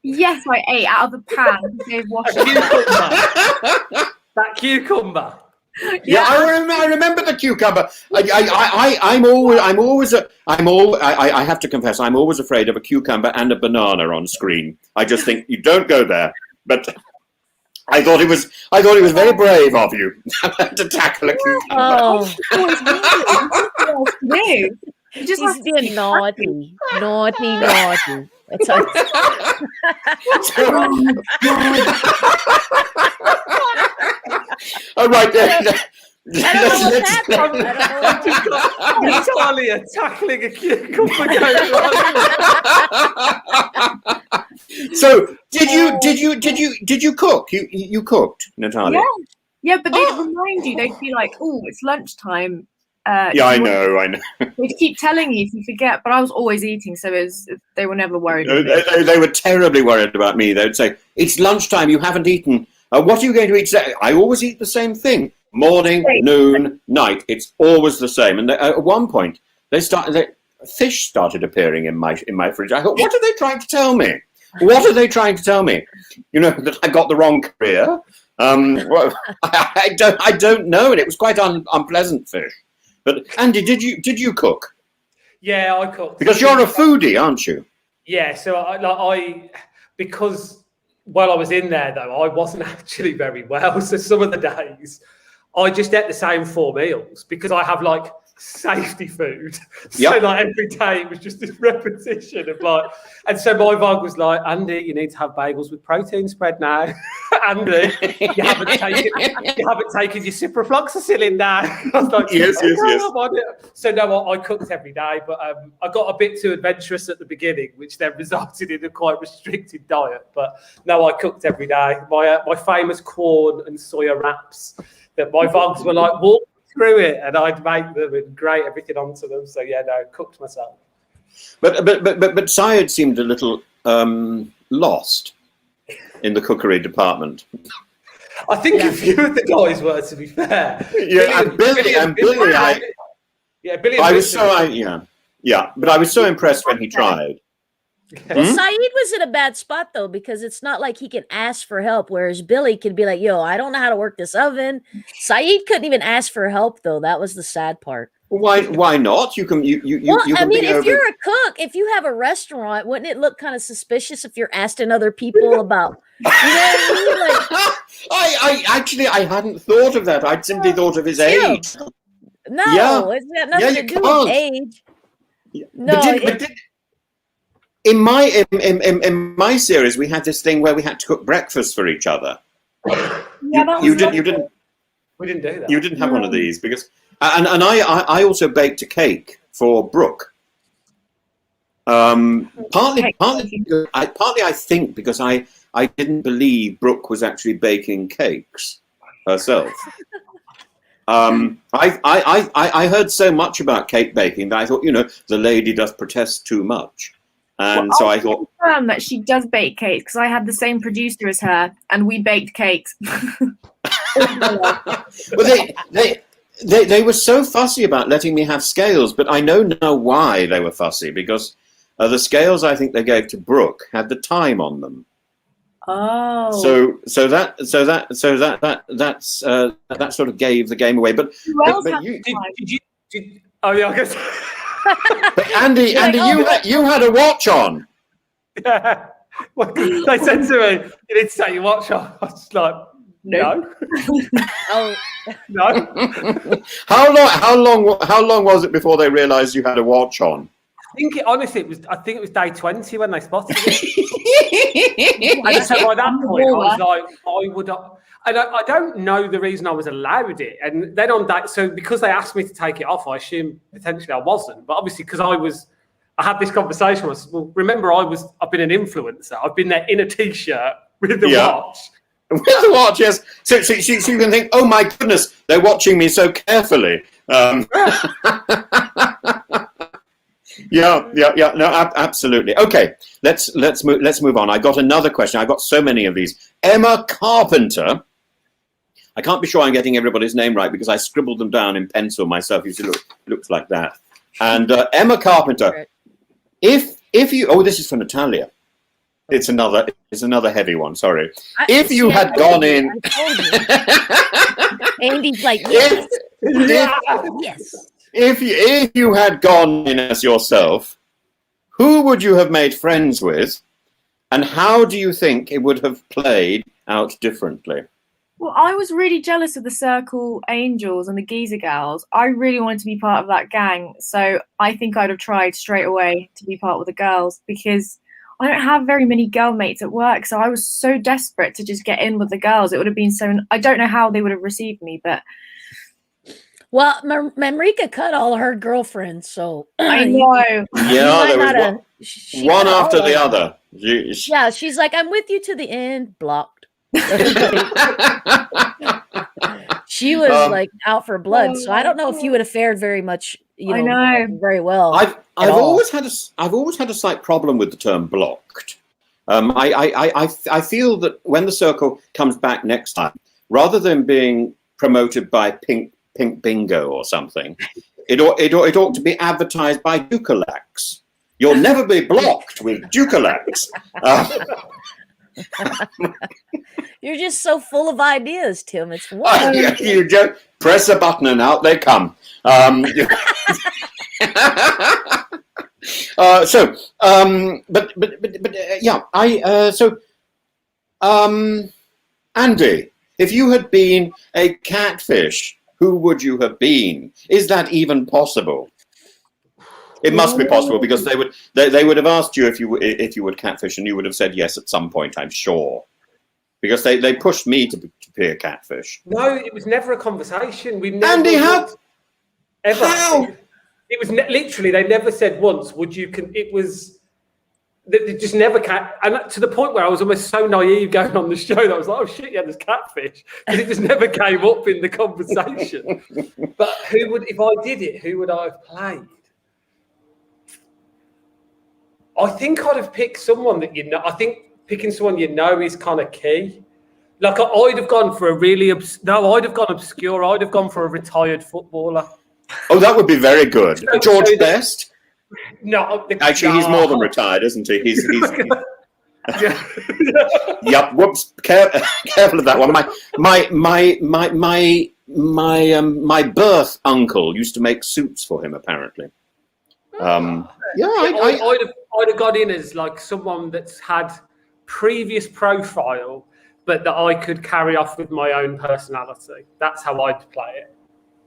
Yes, I ate out of the pan. They've washed that cucumber. Yeah, I remember the cucumber. I have to confess, I'm always afraid of a cucumber and a banana on screen. I just think you don't go there. But I thought it was very brave of you to tackle a cucumber. Oh, no. He's being naughty. That's how all right, Natalya tackling a cucumber. So did you cook? You cooked, Natalya? Yeah, but they'd remind you. They'd be like, "Oh, it's lunchtime." I know. They'd keep telling you if you forget, but I was always eating, so they were never worried. They were terribly worried about me. They'd say, "It's lunchtime. You haven't eaten. What are you going to eat today?" I always eat the same thing: morning, noon, night. It's always the same. And at one point, fish started appearing in my fridge. I thought, what are they trying to tell me? What are they trying to tell me? You know, that I got the wrong career. Well, I don't know, and it was quite unpleasant fish. But Andy, did you cook? Yeah, I cooked. Because you're a foodie, aren't you? Yeah, so because while I was in there though, I wasn't actually very well. So some of the days I just ate the same 4 meals, because I have like safety food. Yep. So like every day it was just this repetition of like, and so my vibe was like, Andy, you need to have bagels with protein spread now. Andy, you haven't taken your ciprofloxacin now. I was like, Yes. I'm on it. So no, I cooked every day, but I got a bit too adventurous at the beginning, which then resulted in a quite restricted diet. But no, I cooked every day. My famous corn and soya wraps that my vlogs were like, walk through it, and I'd make them and grate everything onto them. So yeah, no, cooked myself. But Syed seemed a little lost in the cookery department. I think a few of the guys were, to be fair. Yeah, Billy, I was so impressed when he tried. Well, Saeed was in a bad spot though, because it's not like he can ask for help, whereas Billy could be like, "Yo, I don't know how to work this oven." Saeed couldn't even ask for help though. That was the sad part. Why not? You can. Well, I mean, if you're a cook, if you have a restaurant, wouldn't it look kind of suspicious if you're asking other people about? You know what I I mean? Like, actually hadn't thought of that. I'd simply thought of his age. No, it's got nothing to do with age. No, in my series, we had this thing where we had to cook breakfast for each other. Yeah, you didn't. We didn't do that. You didn't have one of these because, and I also baked a cake for Brooke. Partly I think because I didn't believe Brooke was actually baking cakes herself. I heard so much about cake baking that I thought, the lady does protest too much. And so I thought, confirm that she does bake cakes because I had the same producer as her, and we baked cakes. Well, they were so fussy about letting me have scales, but I know now why they were fussy, because the scales I think they gave to Brooke had the time on them. Oh. So that sort of gave the game away. But you did oh yeah, I guess. But Andy, you had a watch on. Yeah. Well, they said to me, "You need to take your watch on." I was like, "No." Oh. No. How long was it before they realised you had a watch on? I think it was day 20 when they spotted it. And so by that point, I was like, I don't know the reason I was allowed it. And then on that, so because they asked me to take it off, I assume potentially I wasn't. But obviously, because I had this conversation. Remember, I've been an influencer. I've been there in a t-shirt with the watch. With the watch, yes. So you can think, oh my goodness, they're watching me so carefully. Yeah. No, absolutely. Okay, let's move on. I got another question. I got so many of these. Emma Carpenter. I can't be sure I'm getting everybody's name right because I scribbled them down in pencil myself. You see, looks like that. And Emma Carpenter. If you, this is for Natalya. It's another heavy one. Sorry. If you had gone in, Andy's like, yes, yes. If you had gone in as yourself, who would you have made friends with, and how do you think it would have played out differently? Well, I was really jealous of the Circle Angels and the Geezer Gals. I really wanted to be part of that gang, so I think I'd have tried straight away to be part with the girls because I don't have very many girl mates at work, so I was so desperate to just get in with the girls. It would have been so. I don't know how they would have received me, but. Well, Marika cut all her girlfriends, so I know. Yeah, there was one after the other. Jeez. Yeah, she's like, I'm with you to the end. Blocked. She was like out for blood, so I don't know if you would have fared very much. I know very well. I've always had a slight problem with the term blocked. I feel that when the Circle comes back next time, rather than being promoted by Pink Bingo or something, it ought to be advertised by Dukalax. You'll never be blocked with Dukalax. You're just so full of ideas, Tim. It's wonderful. You just press a button and out they come. Andy, if you had been a catfish, who would you have been? Is that even possible? It must be possible, because they would have asked you if you would catfish, and you would have said yes at some point, I'm sure, because they pushed me to be a catfish. No, it was never a conversation. We never Andy, how? ever. How? It was literally, they never said once, would you? It was. They just never and to the point where I was almost so naive going on the show that I was like, oh shit, yeah, there's catfish, because it just never came up in the conversation. But if I did it, who would I have played? I think I'd have picked someone that you know. I think picking someone you know is kind of key. Like I'd have gone for a really I'd have gone obscure. I'd have gone for a retired footballer. Oh, that would be very good. George Best. No, actually, he's more than retired, isn't he? He's Yep. Whoops. Careful of that one. My birth uncle used to make suits for him, apparently. Yeah, I'd have got in as like someone that's had previous profile, but that I could carry off with my own personality. That's how I'd play it.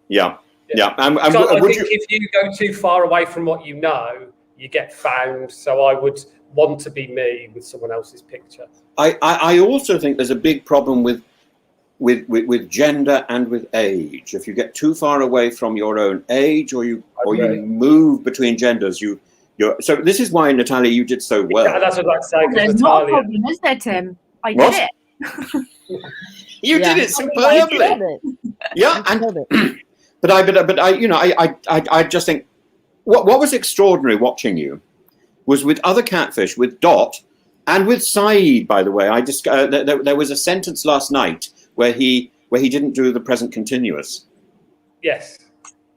Yeah. Yeah. I think if you go too far away from what you know, you get found. So I would want to be me with someone else's picture. I also think there's a big problem with gender and with age. If you get too far away from your own age, or you move between genders, so this is why, Natalya, you did so well. Yeah, that's what I'd say. There's not a problem, is there, Tim? I did it. You did it superbly. Yeah, but I just think what was extraordinary watching you was with other catfish, with Dot and with Saeed. By the way, I just there was a sentence last night where he didn't do the present continuous. Yes.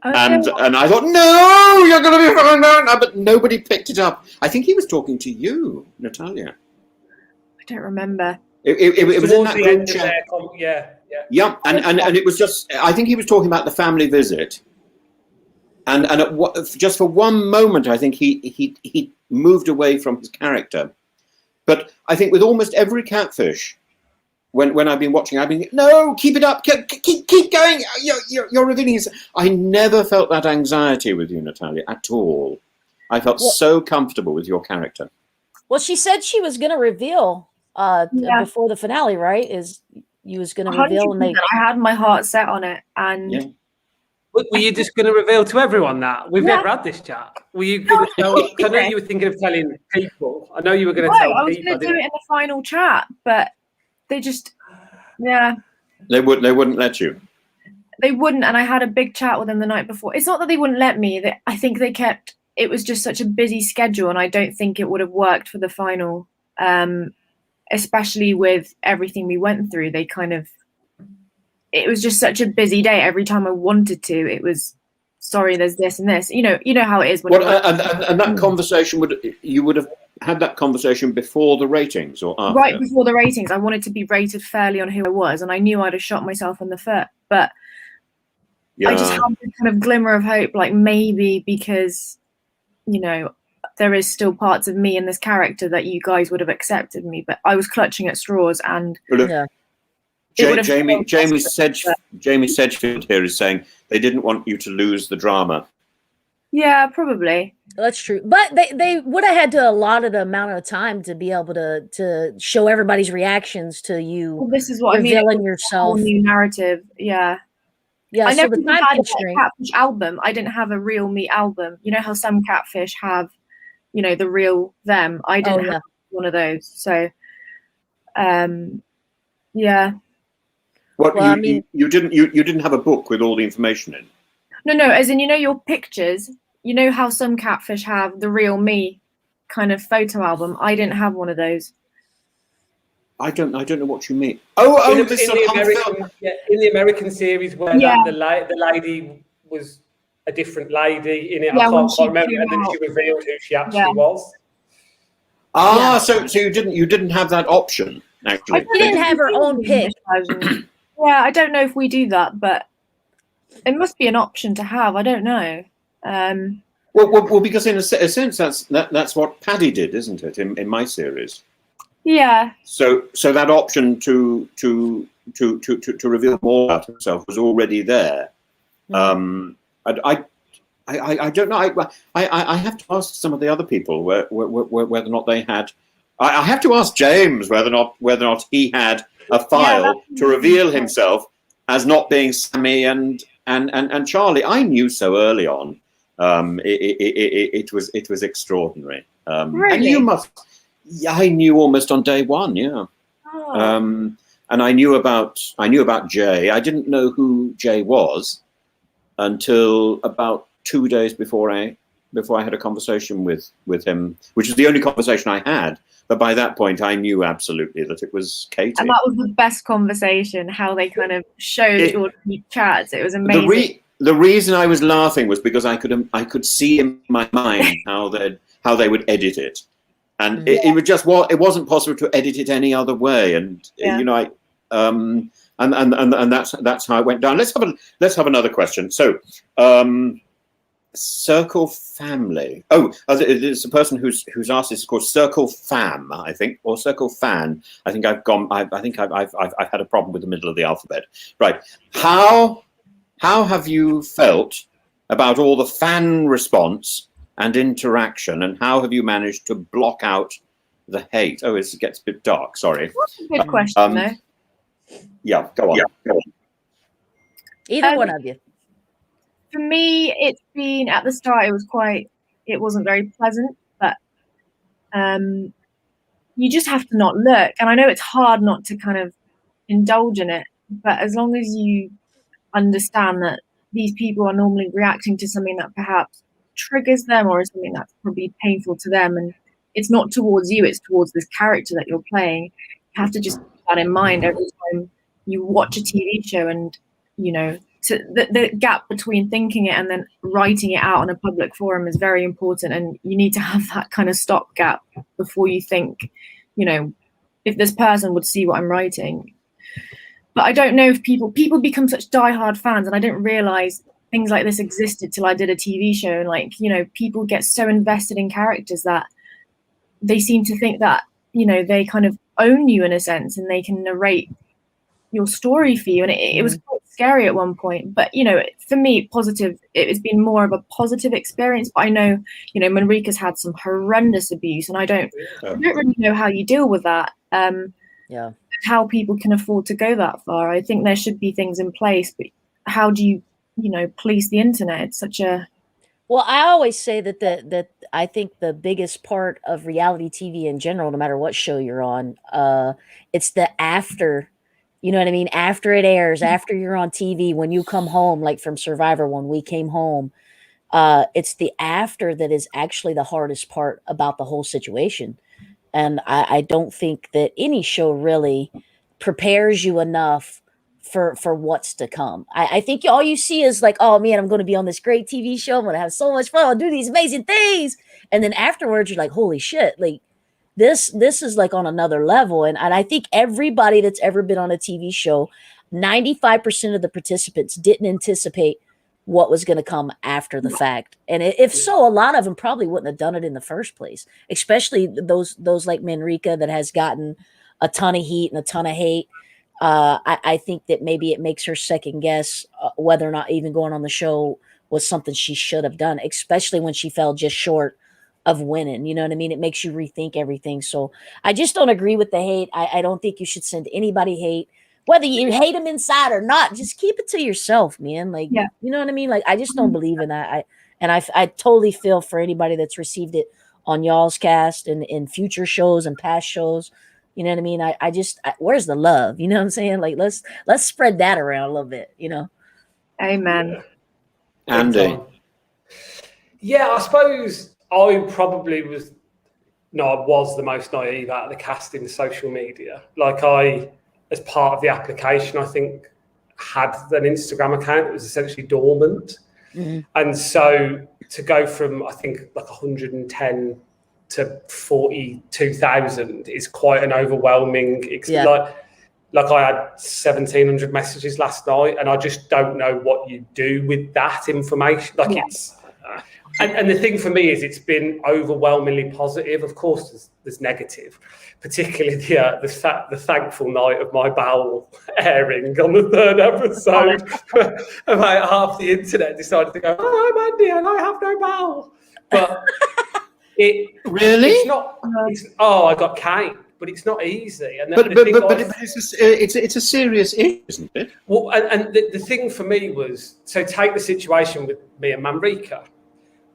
And I thought, no, you're going to be found out. But nobody picked it up. I think he was talking to you, Natalya. I don't remember. It was in that group chat. Yeah, and it was just, I think he was talking about the family visit. And just for one moment, I think he moved away from his character. But I think with almost every catfish, when I've been watching, I've been, no, keep it up, keep going. You're revealing it. I never felt that anxiety with you, Natalya, at all. I felt so comfortable with your character. Well, she said she was going to reveal before the finale, right? You was going to reveal, and I had my heart set on it, and. Yeah. Were you just going to reveal to everyone that? We've never had this chat. Were you going to tell? I know you were thinking of telling people. I know you were going to tell people. I was going to do it in the final chat, but they just, They wouldn't let you. They wouldn't, and I had a big chat with them the night before. It's not that they wouldn't let me. I think they kept. It was just such a busy schedule, and I don't think it would have worked for the final, especially with everything we went through. They kind of. It was just such a busy day. Every time I wanted to, it was, sorry, there's this and this. You know how it is. When and that conversation you would have had that conversation before the ratings or after? Right before the ratings. I wanted to be rated fairly on who I was, and I knew I'd have shot myself in the foot. But I just had this kind of glimmer of hope, like maybe because, there is still parts of me in this character that you guys would have accepted me. But I was clutching at straws, and. Jamie Sedgefield here is saying they didn't want you to lose the drama. Yeah, probably. That's true. But they would have had to allot the amount of time to be able to show everybody's reactions to you. Well, this is what I mean. Revealing yourself. New narrative. Yeah. Yeah. I never had a catfish album. I didn't have a real me album. You know how some catfish have, the real them. I didn't have one of those. So, yeah. You didn't have a book with all the information in? No, as in your pictures, how some catfish have the real me kind of photo album. I didn't have one of those. I don't know what you mean. In the American series where the lady was a different lady in it. I can't quite remember, and then she revealed who she actually was. So you didn't have that option actually. She didn't have her own pick. Yeah, I don't know if we do that, but it must be an option to have. I don't know. Well, because in a sense, that's what Paddy did, isn't it? In my series. Yeah. So that option to reveal more about himself was already there. I don't know. I have to ask some of the other people whether or not they had. I have to ask James whether or not he had a file to reveal himself as not being Sammy and Charlie. I knew so early on. It was extraordinary. Really? And you must. I knew almost on day one. Yeah. Oh. And I knew about Jay. I didn't know who Jay was until about 2 days before I had a conversation with him, which was the only conversation I had. But by that point, I knew absolutely that it was Katie. And that was the best conversation, how they kind of showed your chats. It was amazing. The reason I was laughing was because I could see in my mind how they would edit it. And it was just it wasn't possible to edit it any other way. And you know, and that's how it went down. Let's have another question. So, Circle Family. Oh, it's a person who's asked this. Of course, Circle Fam, I think, or Circle Fan. I think I've had a problem with the middle of the alphabet. Right. How have you felt about all the fan response and interaction, and how have you managed to block out the hate? Oh, it gets a bit dark. Sorry. That's a good question, though. Yeah, go on. Either one of you. For me, it's been at the start. It wasn't very pleasant, but you just have to not look. And I know it's hard not to kind of indulge in it, but as long as you understand that these people are normally reacting to something that perhaps triggers them or is something that's probably painful to them, and it's not towards you, it's towards this character that you're playing, you have to just keep that in mind every time you watch a TV show. And you know, the gap between thinking it and then writing it out on a public forum is very important, and you need to have that kind of stopgap before you think, you know, if this person would see what I'm writing. But I don't know if people become such diehard fans, and I didn't realize things like this existed till I did a TV show. And like, you know, people get so invested in characters that they seem to think that, you know, they kind of own you in a sense, and they can narrate your story for you. And it was quite scary at one point. But, you know, for me, positive, it's been more of a positive experience. But I know, you know, Manrika's had some horrendous abuse, and I don't really know how you deal with that. How people can afford to go that far. I think there should be things in place, but how do you know, police the internet? It's such a... Well, I always say that I think the biggest part of reality TV in general, no matter what show you're on, it's the after, you know what I mean? After it airs, after you're on TV, when you come home, like from Survivor, when we came home, it's the after that is actually the hardest part about the whole situation. And I don't think that any show really prepares you enough for what's to come. I think all you see is like, oh man, I'm going to be on this great TV show. I'm going to have so much fun. I'll do these amazing things. And then afterwards, you're like, holy shit, like this is like on another level. And I think everybody that's ever been on a TV show, 95% of the participants didn't anticipate what was going to come after the fact. And if so, a lot of them probably wouldn't have done it in the first place, especially those like Manrika that has gotten a ton of heat and a ton of hate. I think that maybe it makes her second guess whether or not even going on the show was something she should have done, especially when she fell just short of winning. You know what I mean? It makes you rethink everything. So I just don't agree with the hate. I don't think you should send anybody hate. Whether you hate them inside or not, just keep it to yourself, man. Like, you know what I mean? Like, I just don't believe in that. I totally feel for anybody that's received it on y'all's cast and in future shows and past shows. You know what I mean? I just where's the love? You know what I'm saying? Like, let's spread that around a little bit, you know? Amen. Andy. Yeah, I suppose I probably was the most naive out of the cast in social media. Like as part of the application, I think, had an Instagram account that was essentially dormant. Mm-hmm. And so to go from, I think, like 110 to 42,000 is quite an overwhelming experience. Like I had 1,700 messages last night, and I just don't know what you do with that information. Like And the thing for me is it's been overwhelmingly positive. Of course, there's negative, particularly the thankful night of my bowel airing on the 3rd episode. About half the internet decided to go, "Oh, I'm Andy and I have no bowel." But it's not. I got caned, but it's not easy. And but it's a serious issue, isn't it? Well, and the thing for me was, so take the situation with me and Manrika.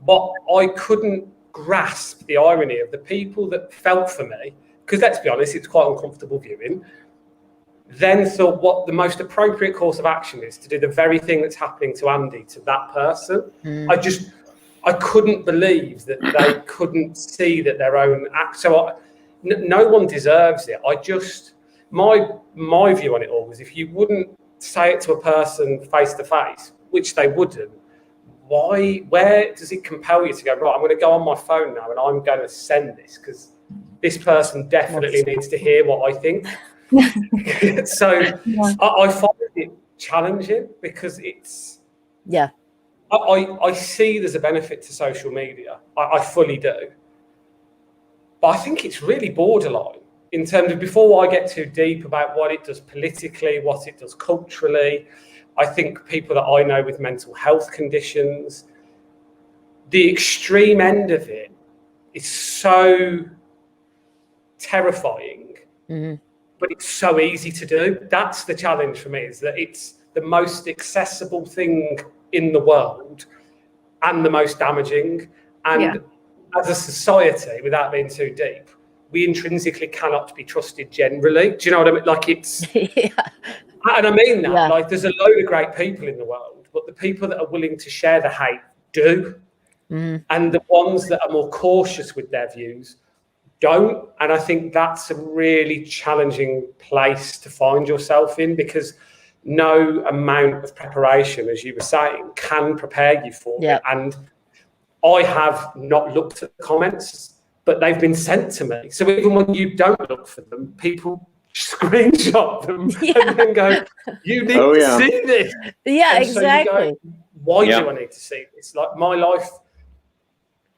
But I couldn't grasp the irony of the people that felt for me, because let's be honest, it's quite uncomfortable viewing, then thought what the most appropriate course of action is to do the very thing that's happening to Andy to that person. I couldn't believe that they couldn't see that their own act. So no one deserves it. My view on it all was, if you wouldn't say it to a person face to face, which they wouldn't, where does it compel you to go, right, I'm going to go on my phone now and I'm going to send this because this person definitely needs to hear what I think. So I find it challenging because it's... Yeah. I see there's a benefit to social media. I fully do. But I think it's really borderline in terms of, before I get too deep about what it does politically, what it does culturally, I think people that I know with mental health conditions, the extreme end of it is so terrifying, but it's so easy to do. That's the challenge for me, is that it's the most accessible thing in the world and the most damaging. And as a society, without being too deep, we intrinsically cannot be trusted generally. Do you know what I mean? Like, it's... And I mean that, like, there's a load of great people in the world, but the people that are willing to share the hate do. And the ones that are more cautious with their views don't. And I think that's a really challenging place to find yourself in, because no amount of preparation, as you were saying, can prepare you for it. And I have not looked at the comments, but they've been sent to me. So even when you don't look for them, people screenshot them and then go, you need to see this. Yeah, and exactly. So you go, why do I need to see this? Like, my life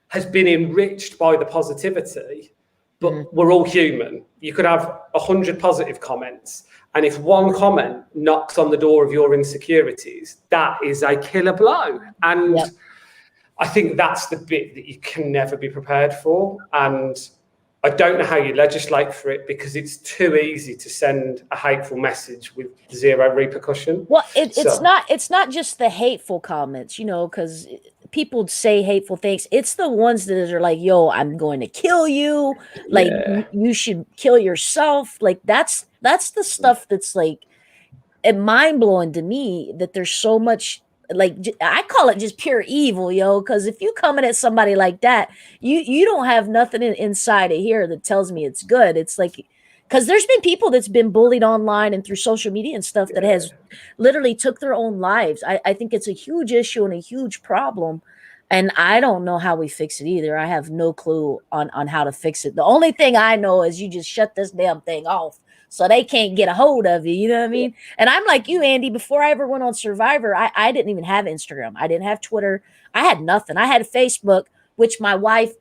has been enriched by the positivity, but we're all human. You could have 100 positive comments, and if one comment knocks on the door of your insecurities, that is a killer blow. And I think that's the bit that you can never be prepared for. And I don't know how you legislate for it, because it's too easy to send a hateful message with zero repercussion. Well, it's not just the hateful comments, because people say hateful things. It's the ones that are like, yo, I'm going to kill you. Like, you should kill yourself. Like, that's the stuff that's like mind blowing to me, that there's so much. Like, I call it just pure evil, because if you coming at somebody like that, you don't have nothing inside of here that tells me it's good. It's like, because there's been people that's been bullied online and through social media and stuff that has literally took their own lives. I think it's a huge issue and a huge problem, and I don't know how we fix it either. I have no clue on how to fix it. The only thing I know is you just shut this damn thing off, so they can't get a hold of you. You know what I mean? And I'm like you, Andy. Before I ever went on Survivor, I didn't even have Instagram. I didn't have Twitter. I had nothing. I had Facebook, which my wife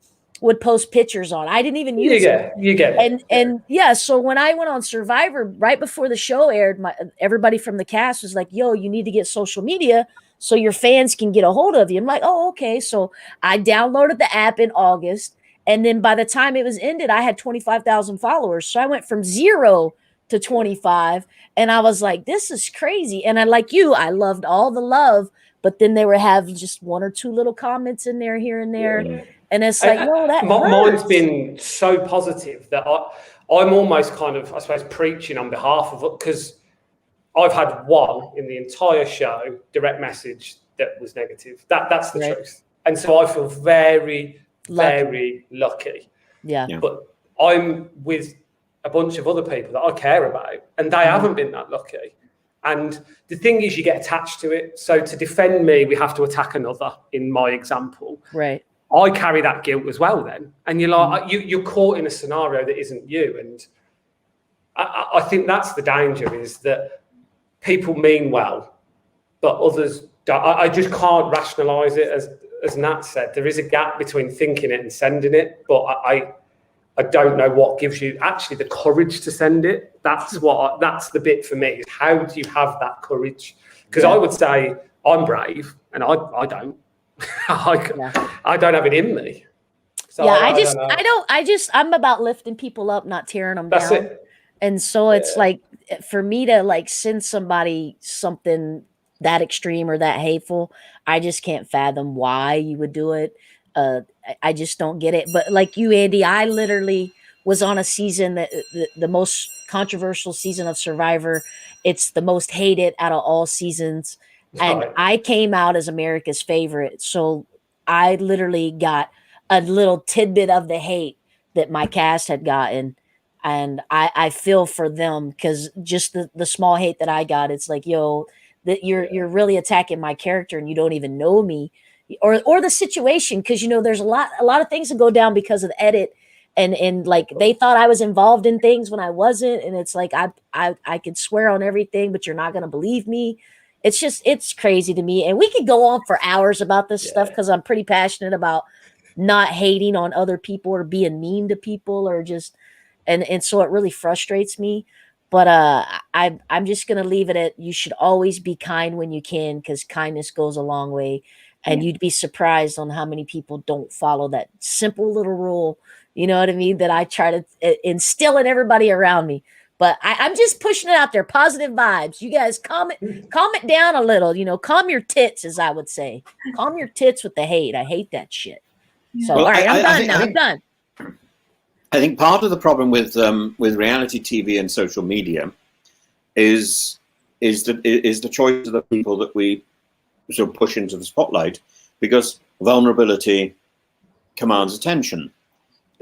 would post pictures on. I didn't even use it. You get it. And so when I went on Survivor, right before the show aired, everybody from the cast was like, yo, you need to get social media so your fans can get a hold of you. I'm like, oh, okay. So I downloaded the app in August. And then by the time it was ended, I had 25,000 followers. So I went from 0 to 25. And I was like, this is crazy. And I loved all the love. But then they were having just one or two little comments in there, here and there. Yeah. And it's like, mine's been so positive that I'm almost kind of, I suppose, preaching on behalf of it, because I've had one in the entire show direct message that was negative. That's the truth. And so I feel very lucky. Yeah. But I'm with a bunch of other people that I care about, and they haven't been that lucky. And the thing is, you get attached to it. So to defend me, we have to attack another, in my example. Right. I carry that guilt as well then. And you're like, you're caught in a scenario that isn't you. And I think that's the danger, is that people mean well, but others don't. I just can't rationalise it as as Nat said, there is a gap between thinking it and sending it. But I don't know what gives you actually the courage to send it. That's the bit for me. Is how do you have that courage? Because I would say I'm brave, and I don't. I don't have it in me. So yeah, I'm about lifting people up, not tearing them That's down. it. And so it's like, for me to like send somebody something that extreme or that hateful, I just can't fathom why you would do it. I just don't get it. But like you, Andy, I literally was on a season that the most controversial season of Survivor. It's the most hated out of all seasons. And Right. I came out as America's favorite. So I literally got a little tidbit of the hate that my cast had gotten. And I feel for them, because just the small hate that I got, it's like, yo, that you're really attacking my character and you don't even know me, or the situation, because there's a lot of things that go down because of the edit, and like they thought I was involved in things when I wasn't, and it's like I could swear on everything, but you're not gonna believe me. It's crazy to me, and we could go on for hours about this stuff, because I'm pretty passionate about not hating on other people or being mean to people, or just and so it really frustrates me. But I'm just gonna leave it at, you should always be kind when you can, because kindness goes a long way. And you'd be surprised on how many people don't follow that simple little rule, you know what I mean, that I try to instill in everybody around me. But I'm just pushing it out there, positive vibes. You guys calm it down a little, calm your tits, as I would say. Calm your tits with the hate. I hate that shit. So Well, all right, I'm done. I think part of the problem with reality TV and social media is the choice of the people that we sort of push into the spotlight, because vulnerability commands attention,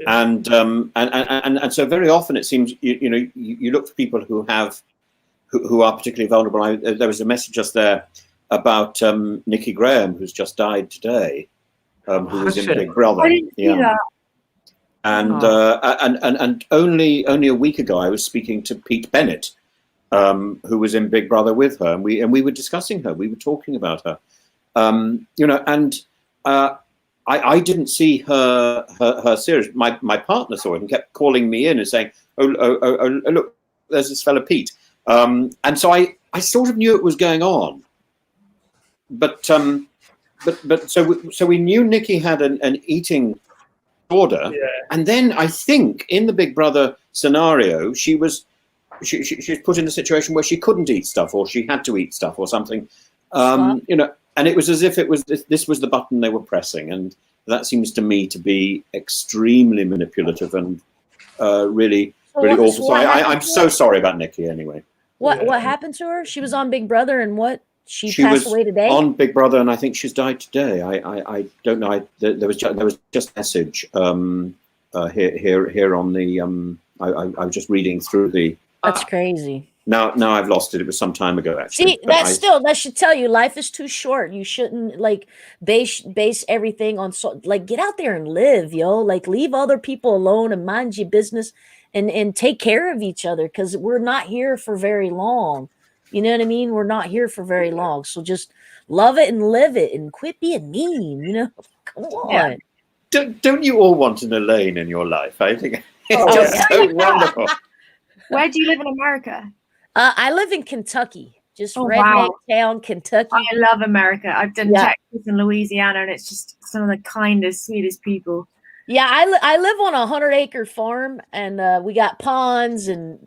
and so very often it seems you look for people who are particularly vulnerable. There was a message just there about Nikki Graham, who's just died today, who was in Big Brother. I didn't see that. And only a week ago, I was speaking to Pete Bennett, who was in Big Brother with her, and we were discussing her. We were talking about her, I didn't see her series. My partner saw it and kept calling me in and saying, "Oh, look, there's this fella Pete," and so I sort of knew it was going on, but so we knew Nikki had an eating disorder, and then I think in the Big Brother scenario, she was put in a situation where she couldn't eat stuff, or she had to eat stuff, or something, and it was as if this was the button they were pressing, and that seems to me to be extremely manipulative and really awful. So I'm so sorry about Nikki. Anyway, what happened to her? She was on Big Brother, and what? She passed was away today? On Big Brother, and I think she's died today. I don't know. There was just a message here on the. I was just reading through the. That's crazy. Now I've lost it. It was some time ago, actually. See, that should tell you life is too short. You shouldn't base everything on get out there and live, yo. Like, leave other people alone and mind your business, and take care of each other, because we're not here for very long. You know what I mean? We're not here for very long. So just love it and live it, and quit being mean. Come on. Yeah. Don't you all want an Elaine in your life? I think it's just so wonderful. Where do you live in America? I live in Kentucky, just redneck town, Kentucky. I love America. I've done Texas and Louisiana, and it's just some of the kindest, sweetest people. Yeah, I live on a 100-acre farm, and we got ponds and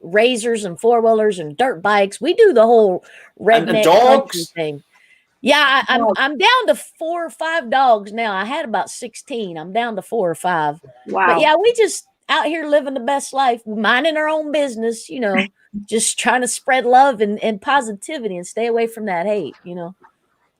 razors and 4-wheelers and dirt bikes. We do the whole redneck country thing. Yeah, I'm down to 4 or 5 dogs now. I had about 16. I'm down to 4 or 5. Wow. But yeah, we just out here living the best life, minding our own business, just trying to spread love and positivity and stay away from that hate,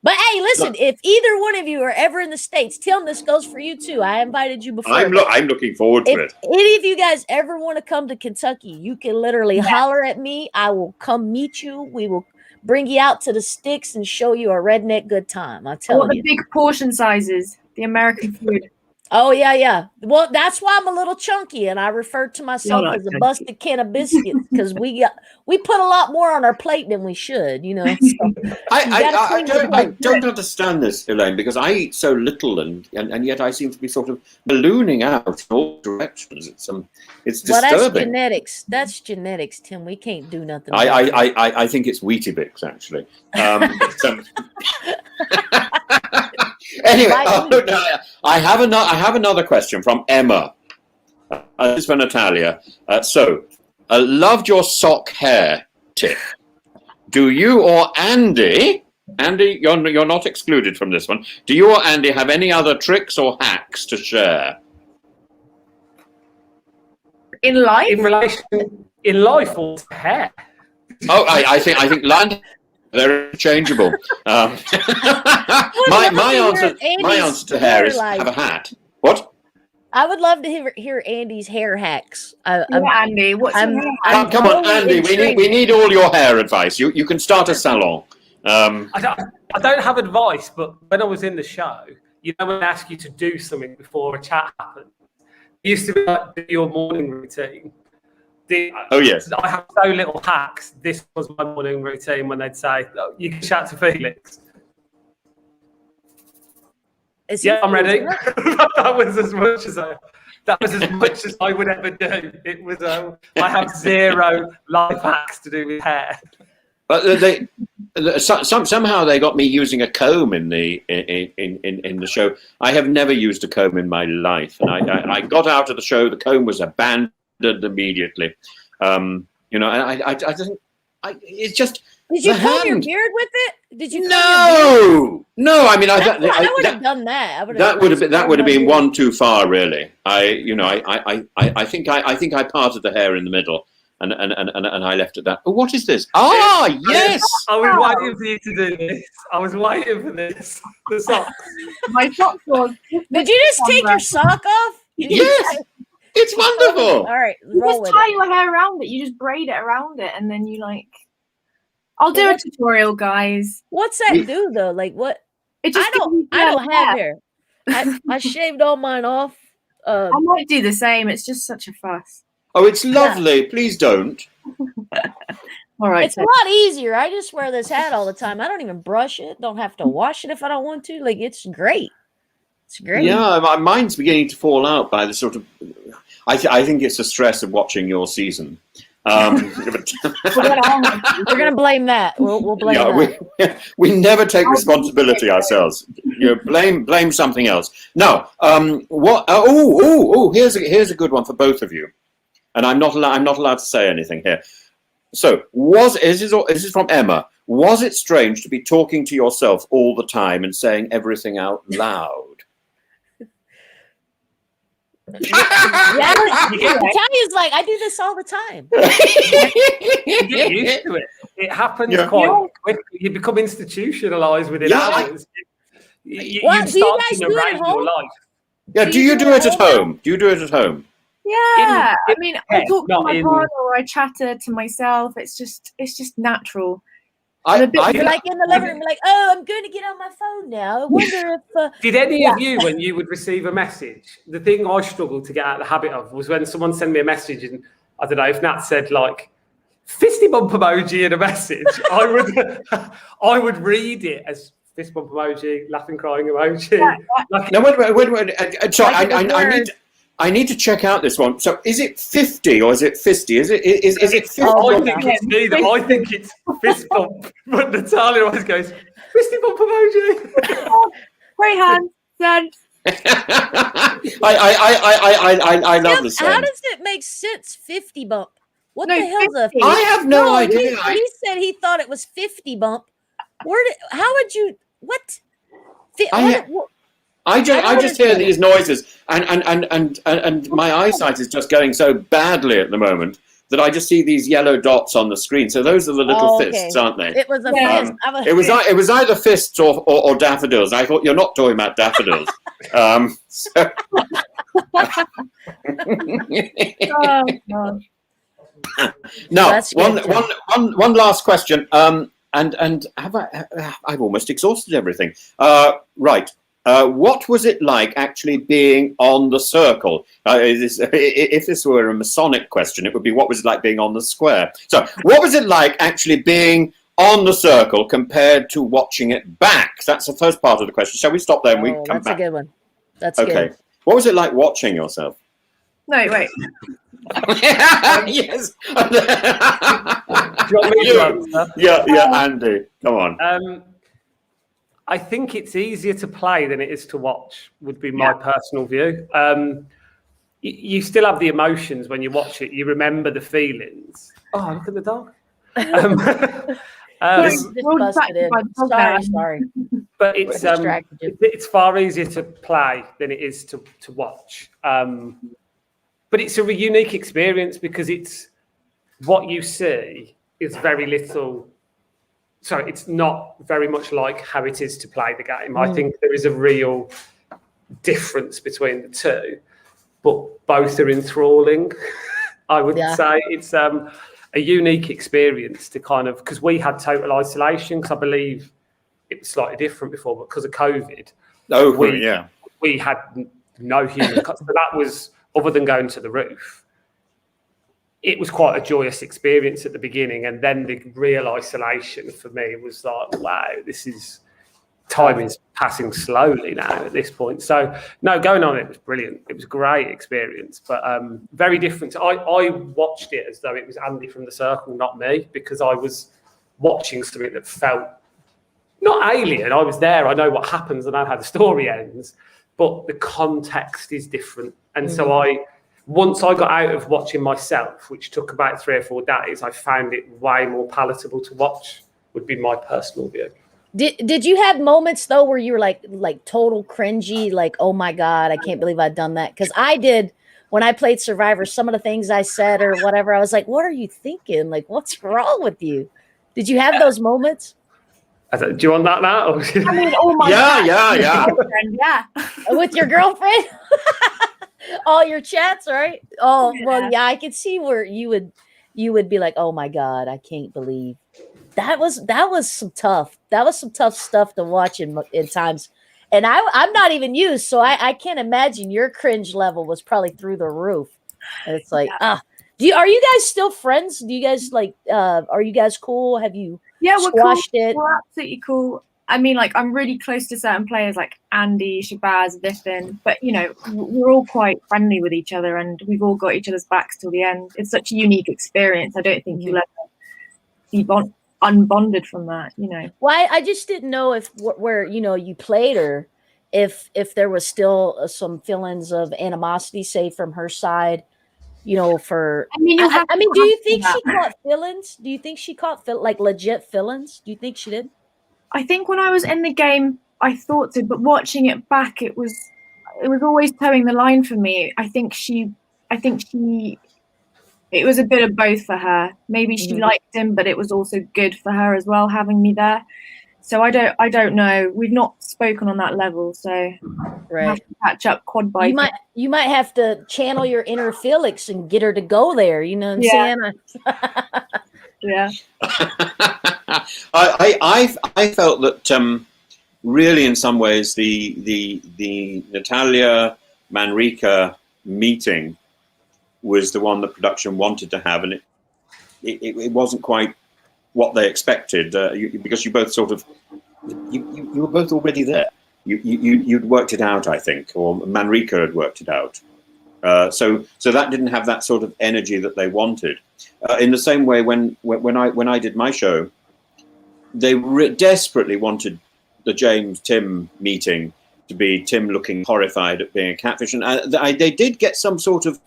But hey, listen, if either one of you are ever in the States, Tim, this goes for you too. I invited you before. I'm looking forward to it. Any of you guys ever want to come to Kentucky, you can literally holler at me. I will come meet you. We will bring you out to the sticks and show you a redneck good time. I tell you. The big portion sizes, the American food. Oh yeah. Well, that's why I'm a little chunky, and I refer to myself not as a chunky. busted can of biscuits because we put a lot more on our plate than we should, you know. So I don't understand this, Elaine, because I eat so little, and yet I seem to be sort of ballooning out in all directions. It's disturbing. Well, that's genetics. That's genetics, Tim. We can't do nothing. About that. I think it's Weetabix actually. Anyway, I have another question from Emma. This is for Natalya. Loved your sock hair tip. Do you or Andy, you're not excluded from this one. Do you or Andy have any other tricks or hacks to share? In life? In life or hair? Oh, I think land. They're interchangeable. My answer to hair is have a hat. What? I would love to hear Andy's hair hacks. Andy, what's your hair hack? Come on, Andy. We need all your hair advice. You can start a salon. I don't have advice, but when I was in the show, when I ask you to do something before a chat happened, it used to be like do your morning routine. Oh yes, I have so little hacks. This was my morning routine when they'd say, oh, "You can chat to Felix." I'm ready. That was as much as I would ever do. It was I have zero life hacks to do with hair. But somehow they got me using a comb in the show. I have never used a comb in my life, and I got out of the show. The comb was abandoned immediately. It's just. Did you comb your beard with it? Did you? No. I mean, I would have done that. That would have been one too far, really. I think I parted the hair in the middle, and I left it that. Oh, what is this? Ah, yes. I was waiting for you to do this. I was waiting for this. The socks. My socks was. Did you just take your sock off? Yes. It's wonderful. All right, you just tie your hair around it. You just braid it around it, and then you like. I'll do a tutorial, guys. What's that do though? Like what? It just I don't have hair. I shaved all mine off. I might do the same. It's just such a fuss. Oh, it's lovely. Yeah. Please don't. All right. It's a lot easier. I just wear this hat all the time. I don't even brush it. Don't have to wash it if I don't want to. Like it's great. It's great. Yeah, mine's beginning to fall out by the sort of. I think it's the stress of watching your season. We're gonna blame that. We'll blame that. We never take responsibility ourselves. Blame something else. No. What? Here's a good one for both of you, and I'm not allowed to say anything here. So this is from Emma. Was it strange to be talking to yourself all the time and saying everything out loud? Natalya's like, I do this all the time. You get used to it. It happens quite quickly. You become institutionalized within hours. You start to narrate your life. Yeah, do you do it at home? Yeah. I mean, I talk to my partner or I chatter to myself. It's just natural. You're like in the living room, like, oh, I'm going to get on my phone now. I wonder if. Did any of you, when you would receive a message, the thing I struggled to get out of the habit of was when someone sent me a message and I don't know if Nat said like fisty bump emoji in a message, I would read it as fist bump emoji, laughing, crying emoji. No, wait. Sorry, I need to check out this one. So, is it 50 or is it fisty? Is it 50? I think it's neither. I think it's fist bump. But Natalya always goes fisty bump emoji. Great hand, send. I love the song. How does it make sense? 50 bump. What the hell's a 50? I have no idea. He said he thought it was 50 bump. How would you? What? I just hear these noises, and my eyesight is just going so badly at the moment that I just see these yellow dots on the screen. So those are the little fists, aren't they? It was a fist. It was either fists or daffodils. I thought you're not talking about daffodils. Now, one last question. And have I've almost exhausted everything. Right. What was it like actually being on the circle? If this were a Masonic question, it would be what was it like being on the square? So what was it like actually being on the circle compared to watching it back? That's the first part of the question. Shall we stop there and we come that's back? a good one. That's Okay. good. What was it like watching yourself? No, wait. Yes. Do you want me to answer? Yeah, Andy, come on. I think it's easier to play than it is to watch, would be my personal view. You still have the emotions when you watch it. You remember the feelings. Oh, look at the dog. Sorry. But it's far easier to play than it is to watch. But it's a unique experience because it's what you see is very little. So it's not very much like how it is to play the game. I think there is a real difference between the two, but both are enthralling. I would say it's a unique experience to kind of, because we had total isolation, because I believe it was slightly different before, but because of COVID, we had no human. So that was, other than going to the roof, it was quite a joyous experience at the beginning, and then the real isolation for me was like, wow, time is passing slowly now at this point. So no, going on it was brilliant. It was a great experience, but very different. I watched it as though it was Andy from the circle, not me, because I was watching something that felt not alien. I was there. I know what happens. I know how the story ends, but the context is different. And so once I got out of watching myself, which took about 3 or 4 days, I found it way more palatable to watch, would be my personal view. Did you have moments though where you were like total cringy, like, oh my God, I can't believe I've done that? Because I did when I played Survivor. Some of the things I said or whatever, I was like, what are you thinking? Like, what's wrong with you? Did you have those moments? Do you want that now? I mean, oh my God. Yeah. With your girlfriend? All your chats, right? Oh, well, yeah, I could see where you would be like, oh my God, I can't believe that was some tough stuff to watch in times. And I'm not even used, so I can't imagine your cringe level was probably through the roof. And it's like, are you guys still friends? Do you guys are you guys cool? Have you squashed it? We're absolutely cool. I mean, like, I'm really close to certain players like Andy, Shabazz, Vipin, but, you know, we're all quite friendly with each other and we've all got each other's backs till the end. It's such a unique experience. I don't think you'll ever be unbonded from that, you know. Well, I just didn't know if where, you know, you played her, if there was still some feelings of animosity, say, from her side, you know, for... I mean, do you think she caught feelings? Do you think she caught, like, legit feelings? Do you think she did? I think when I was in the game, I thought so, but watching it back, it was always towing the line for me. I think it was a bit of both for her. Maybe she liked him, but it was also good for her as well, having me there. So I don't know. We've not spoken on that level, so I have to catch up quad bike. You might have to channel your inner Felix and get her to go there. You know what I'm saying? Yeah. I felt that really, in some ways, the Natalya Manrika meeting was the one that production wanted to have, and it wasn't quite what they expected, because you both sort of you were both already there. You'd worked it out, I think, or Manrika had worked it out. So that didn't have that sort of energy that they wanted. In the same way, when I did my show, they desperately wanted the James-Tim meeting to be Tim looking horrified at being a catfish, and they did get some sort of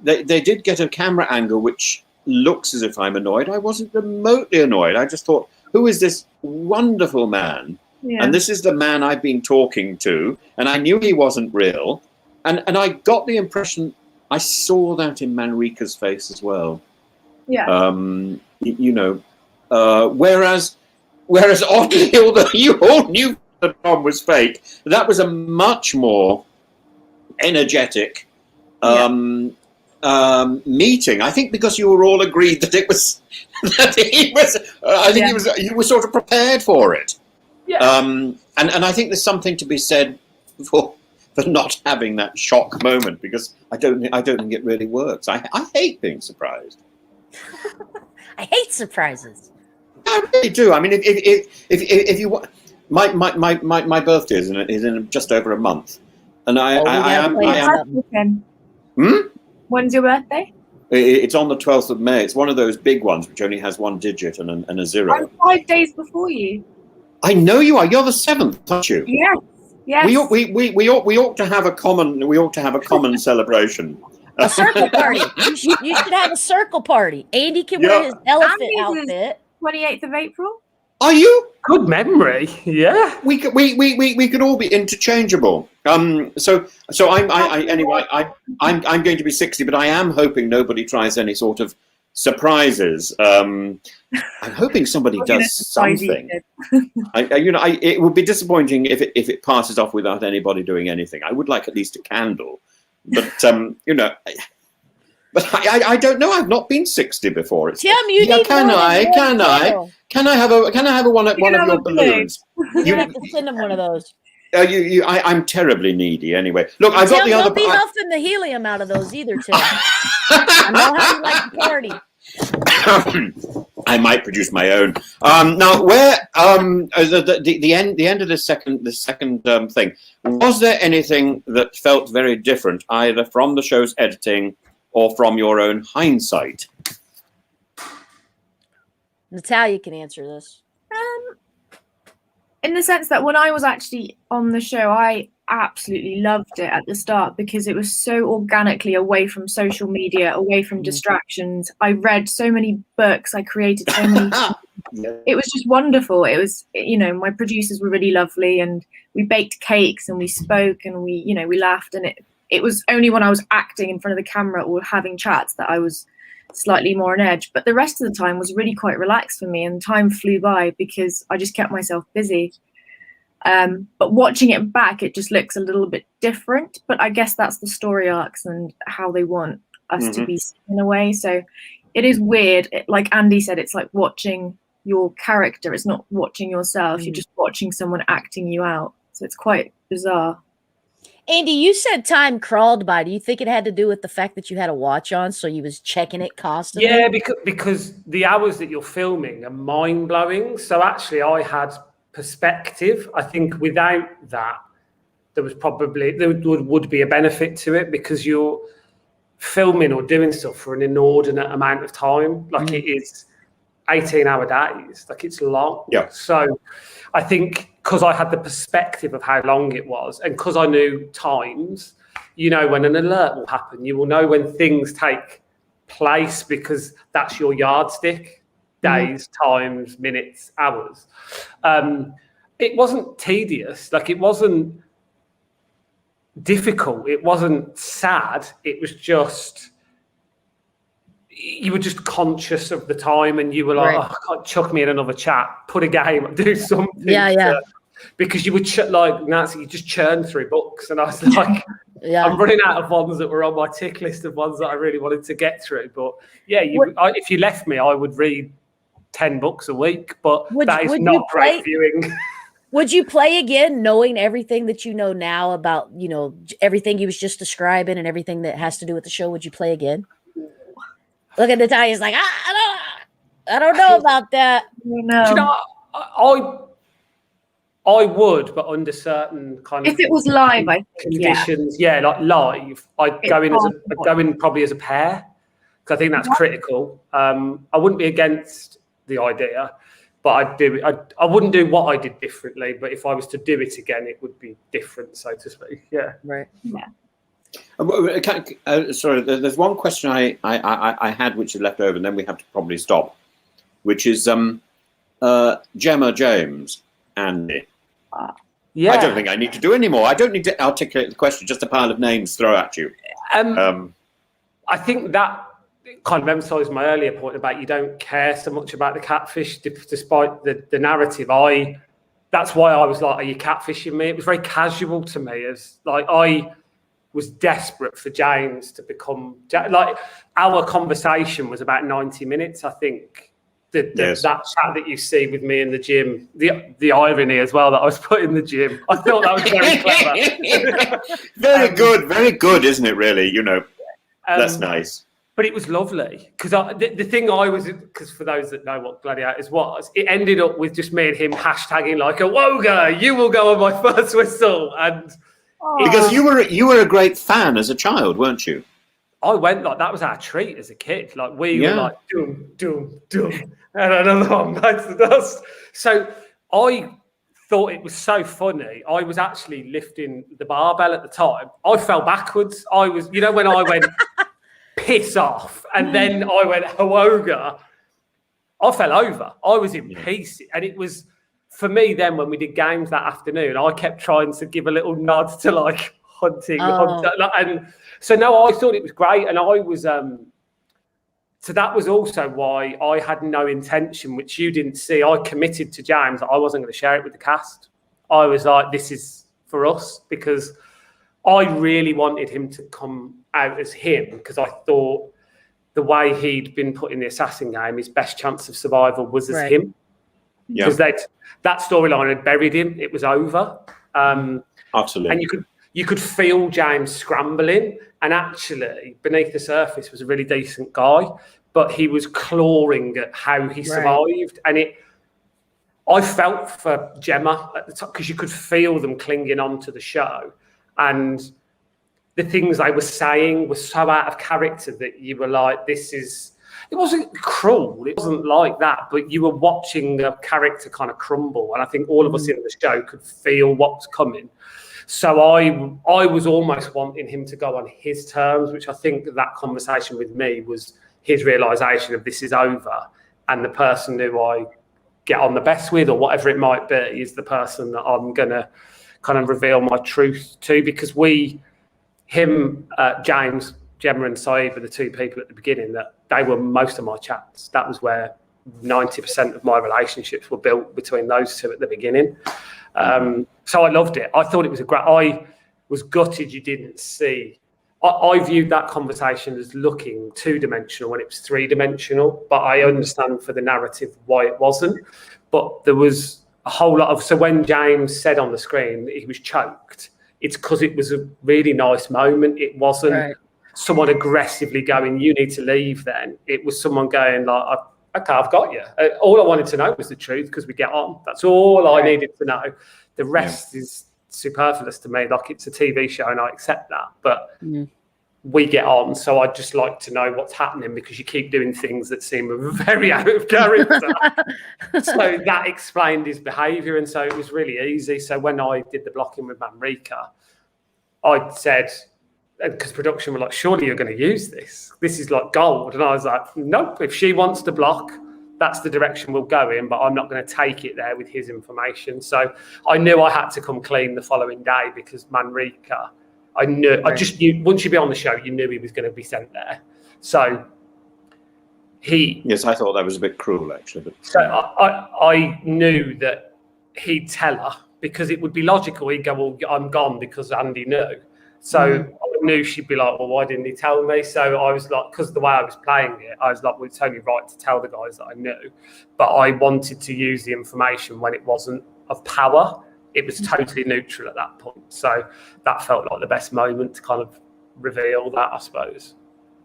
they did get a camera angle which looks as if I'm annoyed. I wasn't remotely annoyed. I just thought, who is this wonderful man? Yeah. And this is the man I've been talking to, and I knew he wasn't real. And I got the impression, I saw that in Manrika's face as well. Yeah. You know, whereas oddly, although you all knew that Tom was fake, that was a much more energetic meeting. I think because you were all agreed that it was, that he was. I think you were sort of prepared for it. Yeah. And I think there's something to be said for not having that shock moment, because I don't think it really works. I hate being surprised. I hate surprises. I really do. I mean, if you my birthday is in just over a month, and I am. When's your birthday? It's on the 12th of May. It's one of those big ones which only has one digit and a zero. I'm 5 days before you. I know you are. You're the 7th, aren't you? Yes. Yes. We ought to have a common celebration. A circle party. You should have a circle party. Andy can wear his elephant Andy's outfit. 28th of April. Are you? Good memory. Yeah. We could all be interchangeable. So I'm going to be 60, but I am hoping nobody tries any sort of surprises. I'm hoping somebody does something. It would be disappointing if it passes off without anybody doing anything. I would like at least a candle, but But I don't know. I've not been 60 before. Tim, you need Can I have one of your balloons? You have to send him one of those. I'm terribly needy anyway. Look, I've got the other. Don't be huffing the helium out of those either, Tim. I know how you like to party. I might produce my own. Now, where the end of the second thing, was there anything that felt very different, either from the show's editing or from your own hindsight? Natalya can answer this. In the sense that when I was actually on the show, I absolutely loved it at the start because it was so organically away from social media, away from distractions. I read so many books, I created so many. It was just wonderful. It was, my producers were really lovely, and we baked cakes and we spoke and we laughed, and it was only when I was acting in front of the camera or having chats that I was slightly more on edge. But the rest of the time was really quite relaxed for me, and time flew by because I just kept myself busy. But watching it back, it just looks a little bit different. But I guess that's the story arcs and how they want us to be in a way. So it is weird. Like Andy said, it's like watching your character. It's not watching yourself. You're just watching someone acting you out. So it's quite bizarre. Andy, you said time crawled by. Do you think it had to do with the fact that you had a watch on, so you was checking it constantly? Yeah, because the hours that you're filming are mind-blowing. So actually, I had perspective. I think without that, there would be a benefit to it, because you're filming or doing stuff for an inordinate amount of time. Like it is 18-hour days. Like it's long. Yeah. So I think because I had the perspective of how long it was, and because I knew times, when an alert will happen, you will know when things take place, because that's your yardstick: days, times, minutes, hours. It wasn't tedious. Like it wasn't difficult. It wasn't sad. It was just, you were just conscious of the time, and you were like, right. Oh, chuck me in another chat, put a game, do something. Yeah. Because you would like Nancy, you just churn through books, and I was like, I'm running out of ones that were on my tick list of ones that I really wanted to get through. But yeah, if you left me, I would read 10 books a week. But that is not great viewing. Would you play again, knowing everything that you know now about everything you was just describing and everything that has to do with the show? Would you play again? Look at Natalya's like, I don't know about that. I would, but under certain kind of, if it was live, I think, conditions. Yeah, like live, I'd go in probably as a pair, because I think that's critical. I wouldn't be against the idea, but I'd do it. I wouldn't do what I did differently, but if I was to do it again, it would be different, so to speak. Yeah. Right. Yeah. Sorry, there's one question I had which is left over, and then we have to probably stop, which is Gemma James, Andy. Yeah. I don't think I need to do any more. I don't need to articulate the question, just a pile of names throw at you. I think that kind of emphasised my earlier point about you don't care so much about the catfish, despite the narrative. That's why I was like, are you catfishing me? It was very casual to me, as like I was desperate for James to become, like our conversation was about 90 minutes, I think. Yes. That chat that you see with me in the gym, the irony as well that I was put in the gym. I thought that was very clever. Very good, isn't it? Really, that's nice. But it was lovely because the thing I was, because for those that know what Gladiators was, it ended up with just me and him hashtagging like a Woga, you will go on my first whistle, and because you were a great fan as a child, weren't you? I went like that was our treat as a kid. Like we were like doom, doom, doom, and another one bites the dust. So I thought it was so funny. I was actually lifting the barbell at the time. I fell backwards. I was, when I went piss off, and then I went Hawoga, I fell over. I was in pieces, and it was for me then when we did games that afternoon. I kept trying to give a little nod to like hunting, and so no, I thought it was great, and I was so that was also why I had no intention, which you didn't see. I committed to James that I wasn't going to share it with the cast. I was like, this is for us, because I really wanted him to come out as him, because I thought the way he'd been put in the assassin game, his best chance of survival was as him. Because that storyline had buried him. It was over. Utterly. And you could feel James scrambling, and actually beneath the surface was a really decent guy, but he was clawing at how he survived. And I felt for Gemma at the time, because you could feel them clinging on to the show, and the things they were saying were so out of character that you were like, it wasn't cruel, it wasn't like that, but you were watching a character kind of crumble, and I think all of us in the show could feel what was coming. So I was almost wanting him to go on his terms, which I think that conversation with me was his realisation of this is over, and the person who I get on the best with, or whatever it might be, is the person that I'm going to kind of reveal my truth to, because James, Gemma and Saeed were the two people at the beginning that they were most of my chats. That was where 90% of my relationships were built between those two at the beginning. So I loved it. I thought it was I was gutted you didn't see. I viewed that conversation as looking two-dimensional when it was three-dimensional, but I understand for the narrative why it wasn't. But there was a whole lot of... So when James said on the screen that he was choked, it's because it was a really nice moment. It wasn't someone aggressively going, you need to leave then. It was someone going like, okay, I've got you. All I wanted to know was the truth, because we get on. That's all I needed to know. The rest is superfluous to me. Like, it's a TV show and I accept that. But we get on, so I'd just like to know what's happening, because you keep doing things that seem very out of character. So that explained his behaviour, and so it was really easy. So when I did the blocking with Manrika, I said, because production were like, surely you're going to use this. This is like gold. And I was like, nope, if she wants to block, that's the direction we'll go in, but I'm not going to take it there with his information. So I knew I had to come clean the following day, because Manrika, I knew, I just knew, once you be on the show, you knew he was going to be sent there. So Yes, I thought that was a bit cruel, actually. But, so I knew that he'd tell her, because it would be logical. He'd go, well, I'm gone because Andy knew. So I knew she'd be like, well, why didn't he tell me? So I was like, because of the way I was playing it, I was like, well, it's only right to tell the guys that I knew. But I wanted to use the information when it wasn't of power. It was totally neutral at that point. So that felt like the best moment to kind of reveal that, I suppose.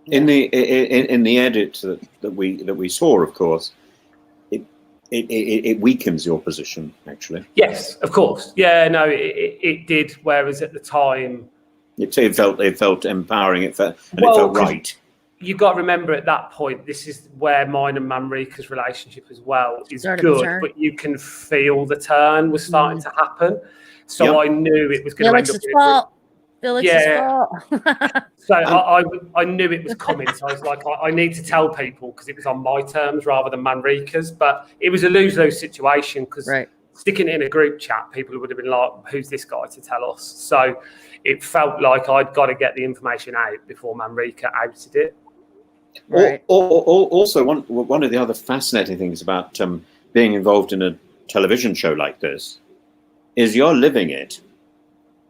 In the edit that we saw, of course, it weakens your position, actually. Yes, of course. Yeah, no, it did. Whereas at the time, it felt empowering. It felt right. You've got to remember at that point, this is where mine and Manrika's relationship as well is good, but you can feel the turn was starting to happen. So I knew it was going to end up. Felix's fault. So I knew it was coming. So I was like, I need to tell people, because it was on my terms rather than Manrika's. But it was a lose-lose situation, because sticking it in a group chat, people would have been like, who's this guy to tell us? So it felt like I'd got to get the information out before Manrika outed it. Also, one of the other fascinating things about being involved in a television show like this is you're living it,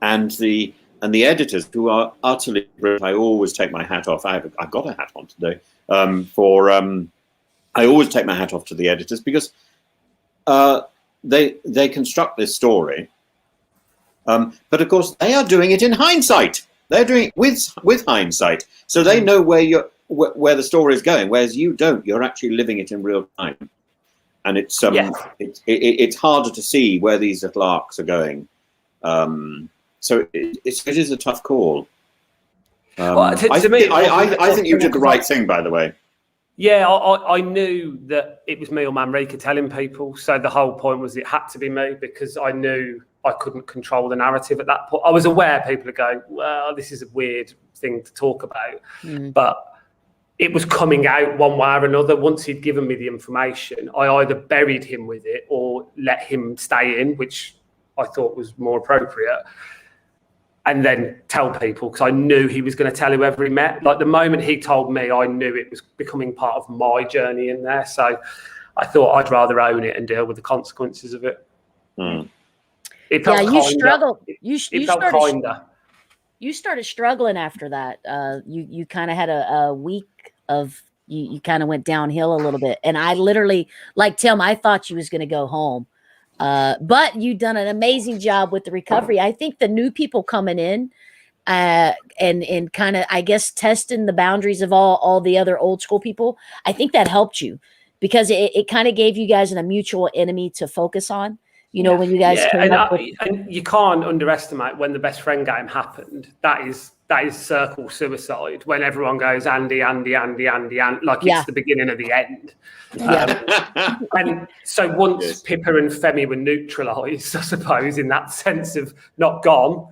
and the editors, who are utterly brilliant. I always take my hat off. I've got a hat on today for I always take my hat off to the editors because they construct this story, but of course they are doing it in hindsight. They're doing it with hindsight, so they know where the story is going, whereas you don't. You're actually living it in real time, and it's it's harder to see where these little arcs are going. So it is a tough call. I think you did the right thing, by the way. Yeah, I knew that it was me or Manrika telling people. So the whole point was it had to be me because I knew I couldn't control the narrative at that point. I was aware people are going, well, this is a weird thing to talk about. But it was coming out one way or another. Once he'd given me the information, I either buried him with it or let him stay in, which I thought was more appropriate. And then tell people, because I knew he was going to tell whoever he met. Like the moment he told me, I knew it was becoming part of my journey in there. So I thought I'd rather own it and deal with the consequences of it. It felt you struggled. You started struggling after that. You kind of had a week of you kind of went downhill a little bit, and I literally, like Tim, I thought you was going to go home. But you've done an amazing job with the recovery. I think the new people coming in and kind of, I guess, testing the boundaries of all the other old school people, I think that helped you because it kind of gave you guys a mutual enemy to focus on. You know, when you guys came up with... and you can't underestimate when the best friend game happened. That is circle suicide when everyone goes Andy, like it's the beginning of the end. And so once Pippa and Femi were neutralised, I suppose, in that sense of not gone,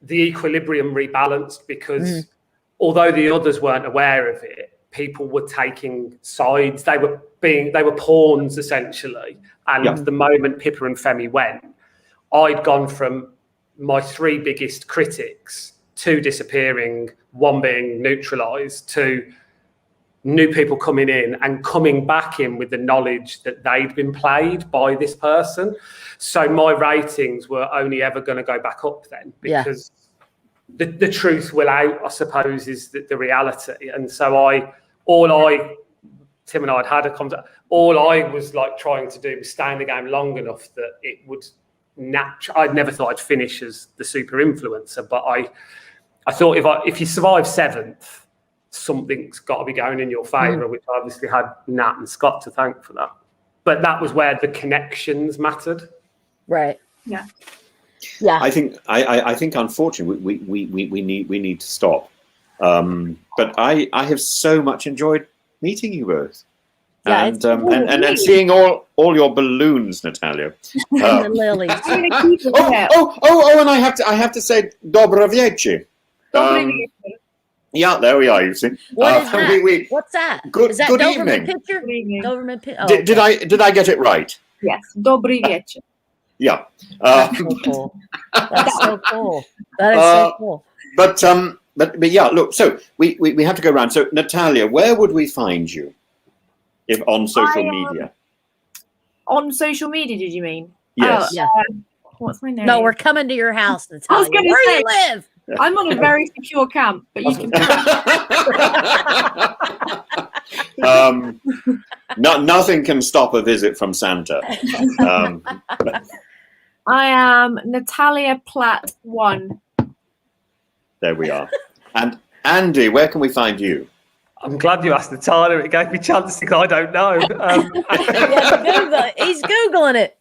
the equilibrium rebalanced because although the others weren't aware of it, people were taking sides. They were pawns essentially. And the moment Pippa and Femi went, I'd gone from my 3 biggest critics, 2 disappearing, 1 being neutralised, to new people coming in and coming back in with the knowledge that they'd been played by this person. So my ratings were only ever going to go back up then because the truth will out, I suppose, is the reality. And so Tim and I had a conversation. All I was like trying to do was stay in the game long enough that it would I'd never thought I'd finish as the super influencer, but I thought if you survive 7th, something's got to be going in your favour, which I obviously had Nat and Scott to thank for that. But that was where the connections mattered. Right. Yeah. Yeah. I think unfortunately we need to stop. But I have so much enjoyed meeting you both. Yeah, and seeing all your balloons, Natalya. And the lilies. And I have to say Dobra wieczór. Yeah, there we are. You see. What is that? What's that? Is that good Doberman evening. picture? Doberman picture. Did I get it right? Yes. Dobry wieczór. Yeah. That's so cool. That's so cool. That is so cool. But yeah, look. So we have to go around. So Natalya, where would we find you? If on social media. On social media, did you mean? Yes. What's my name? No, we're coming to your house, Natalya. I was going to say, you live? I'm on a very secure camp, but you can. Nothing can stop a visit from Santa. I am Natalya Platt 1. There we are. And Andy, where can we find you? I'm glad you asked Natalya. It gave me chances because I don't know. He's Googling it.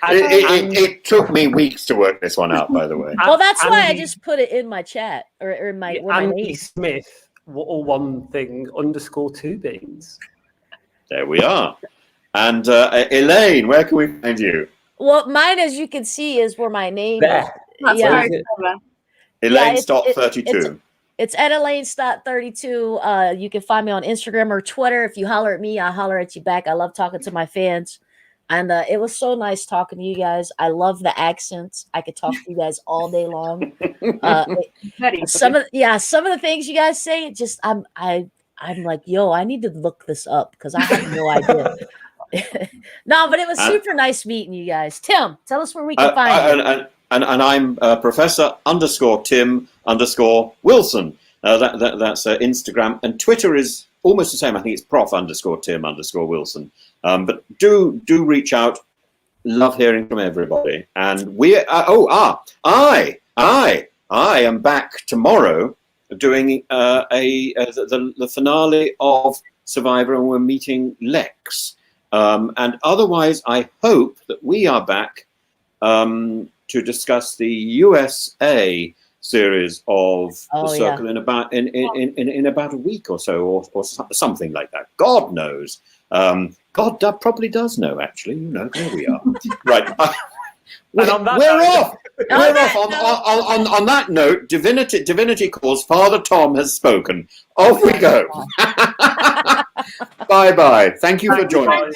It took me weeks to work this one out, by the way. Well, that's why I just put it in my chat or in my Andy Smith, all one thing, _2 beans. There we are. And Elaine, where can we find you? Well, mine, as you can see, is where my name is. That's very clever. Elaine Stott 32. It's at Elaine Stott 32. You can find me on Instagram or Twitter. If you holler at me, I'll holler at you back. I love talking to my fans. And it was so nice talking to you guys. I love the accents. I could talk to you guys all day long. Some of the things you guys say, just I'm like, yo, I need to look this up because I have no idea. No, but it was super nice meeting you guys. Tim, tell us where we can find you. And I'm Professor _Tim_Wilson. That's Instagram, and Twitter is almost the same. I think it's Prof_Tim_Wilson. But do reach out. Love hearing from everybody. And I am back tomorrow doing the finale of Survivor, and we're meeting Lex. And otherwise, I hope that we are back to discuss the USA series of The Circle in about a week or so, or something like that. God knows. God probably does know, actually. There we are. Right. We're off. On that note, Divinity calls. Father Tom has spoken. Off we go. Bye-bye. Thank you for joining us.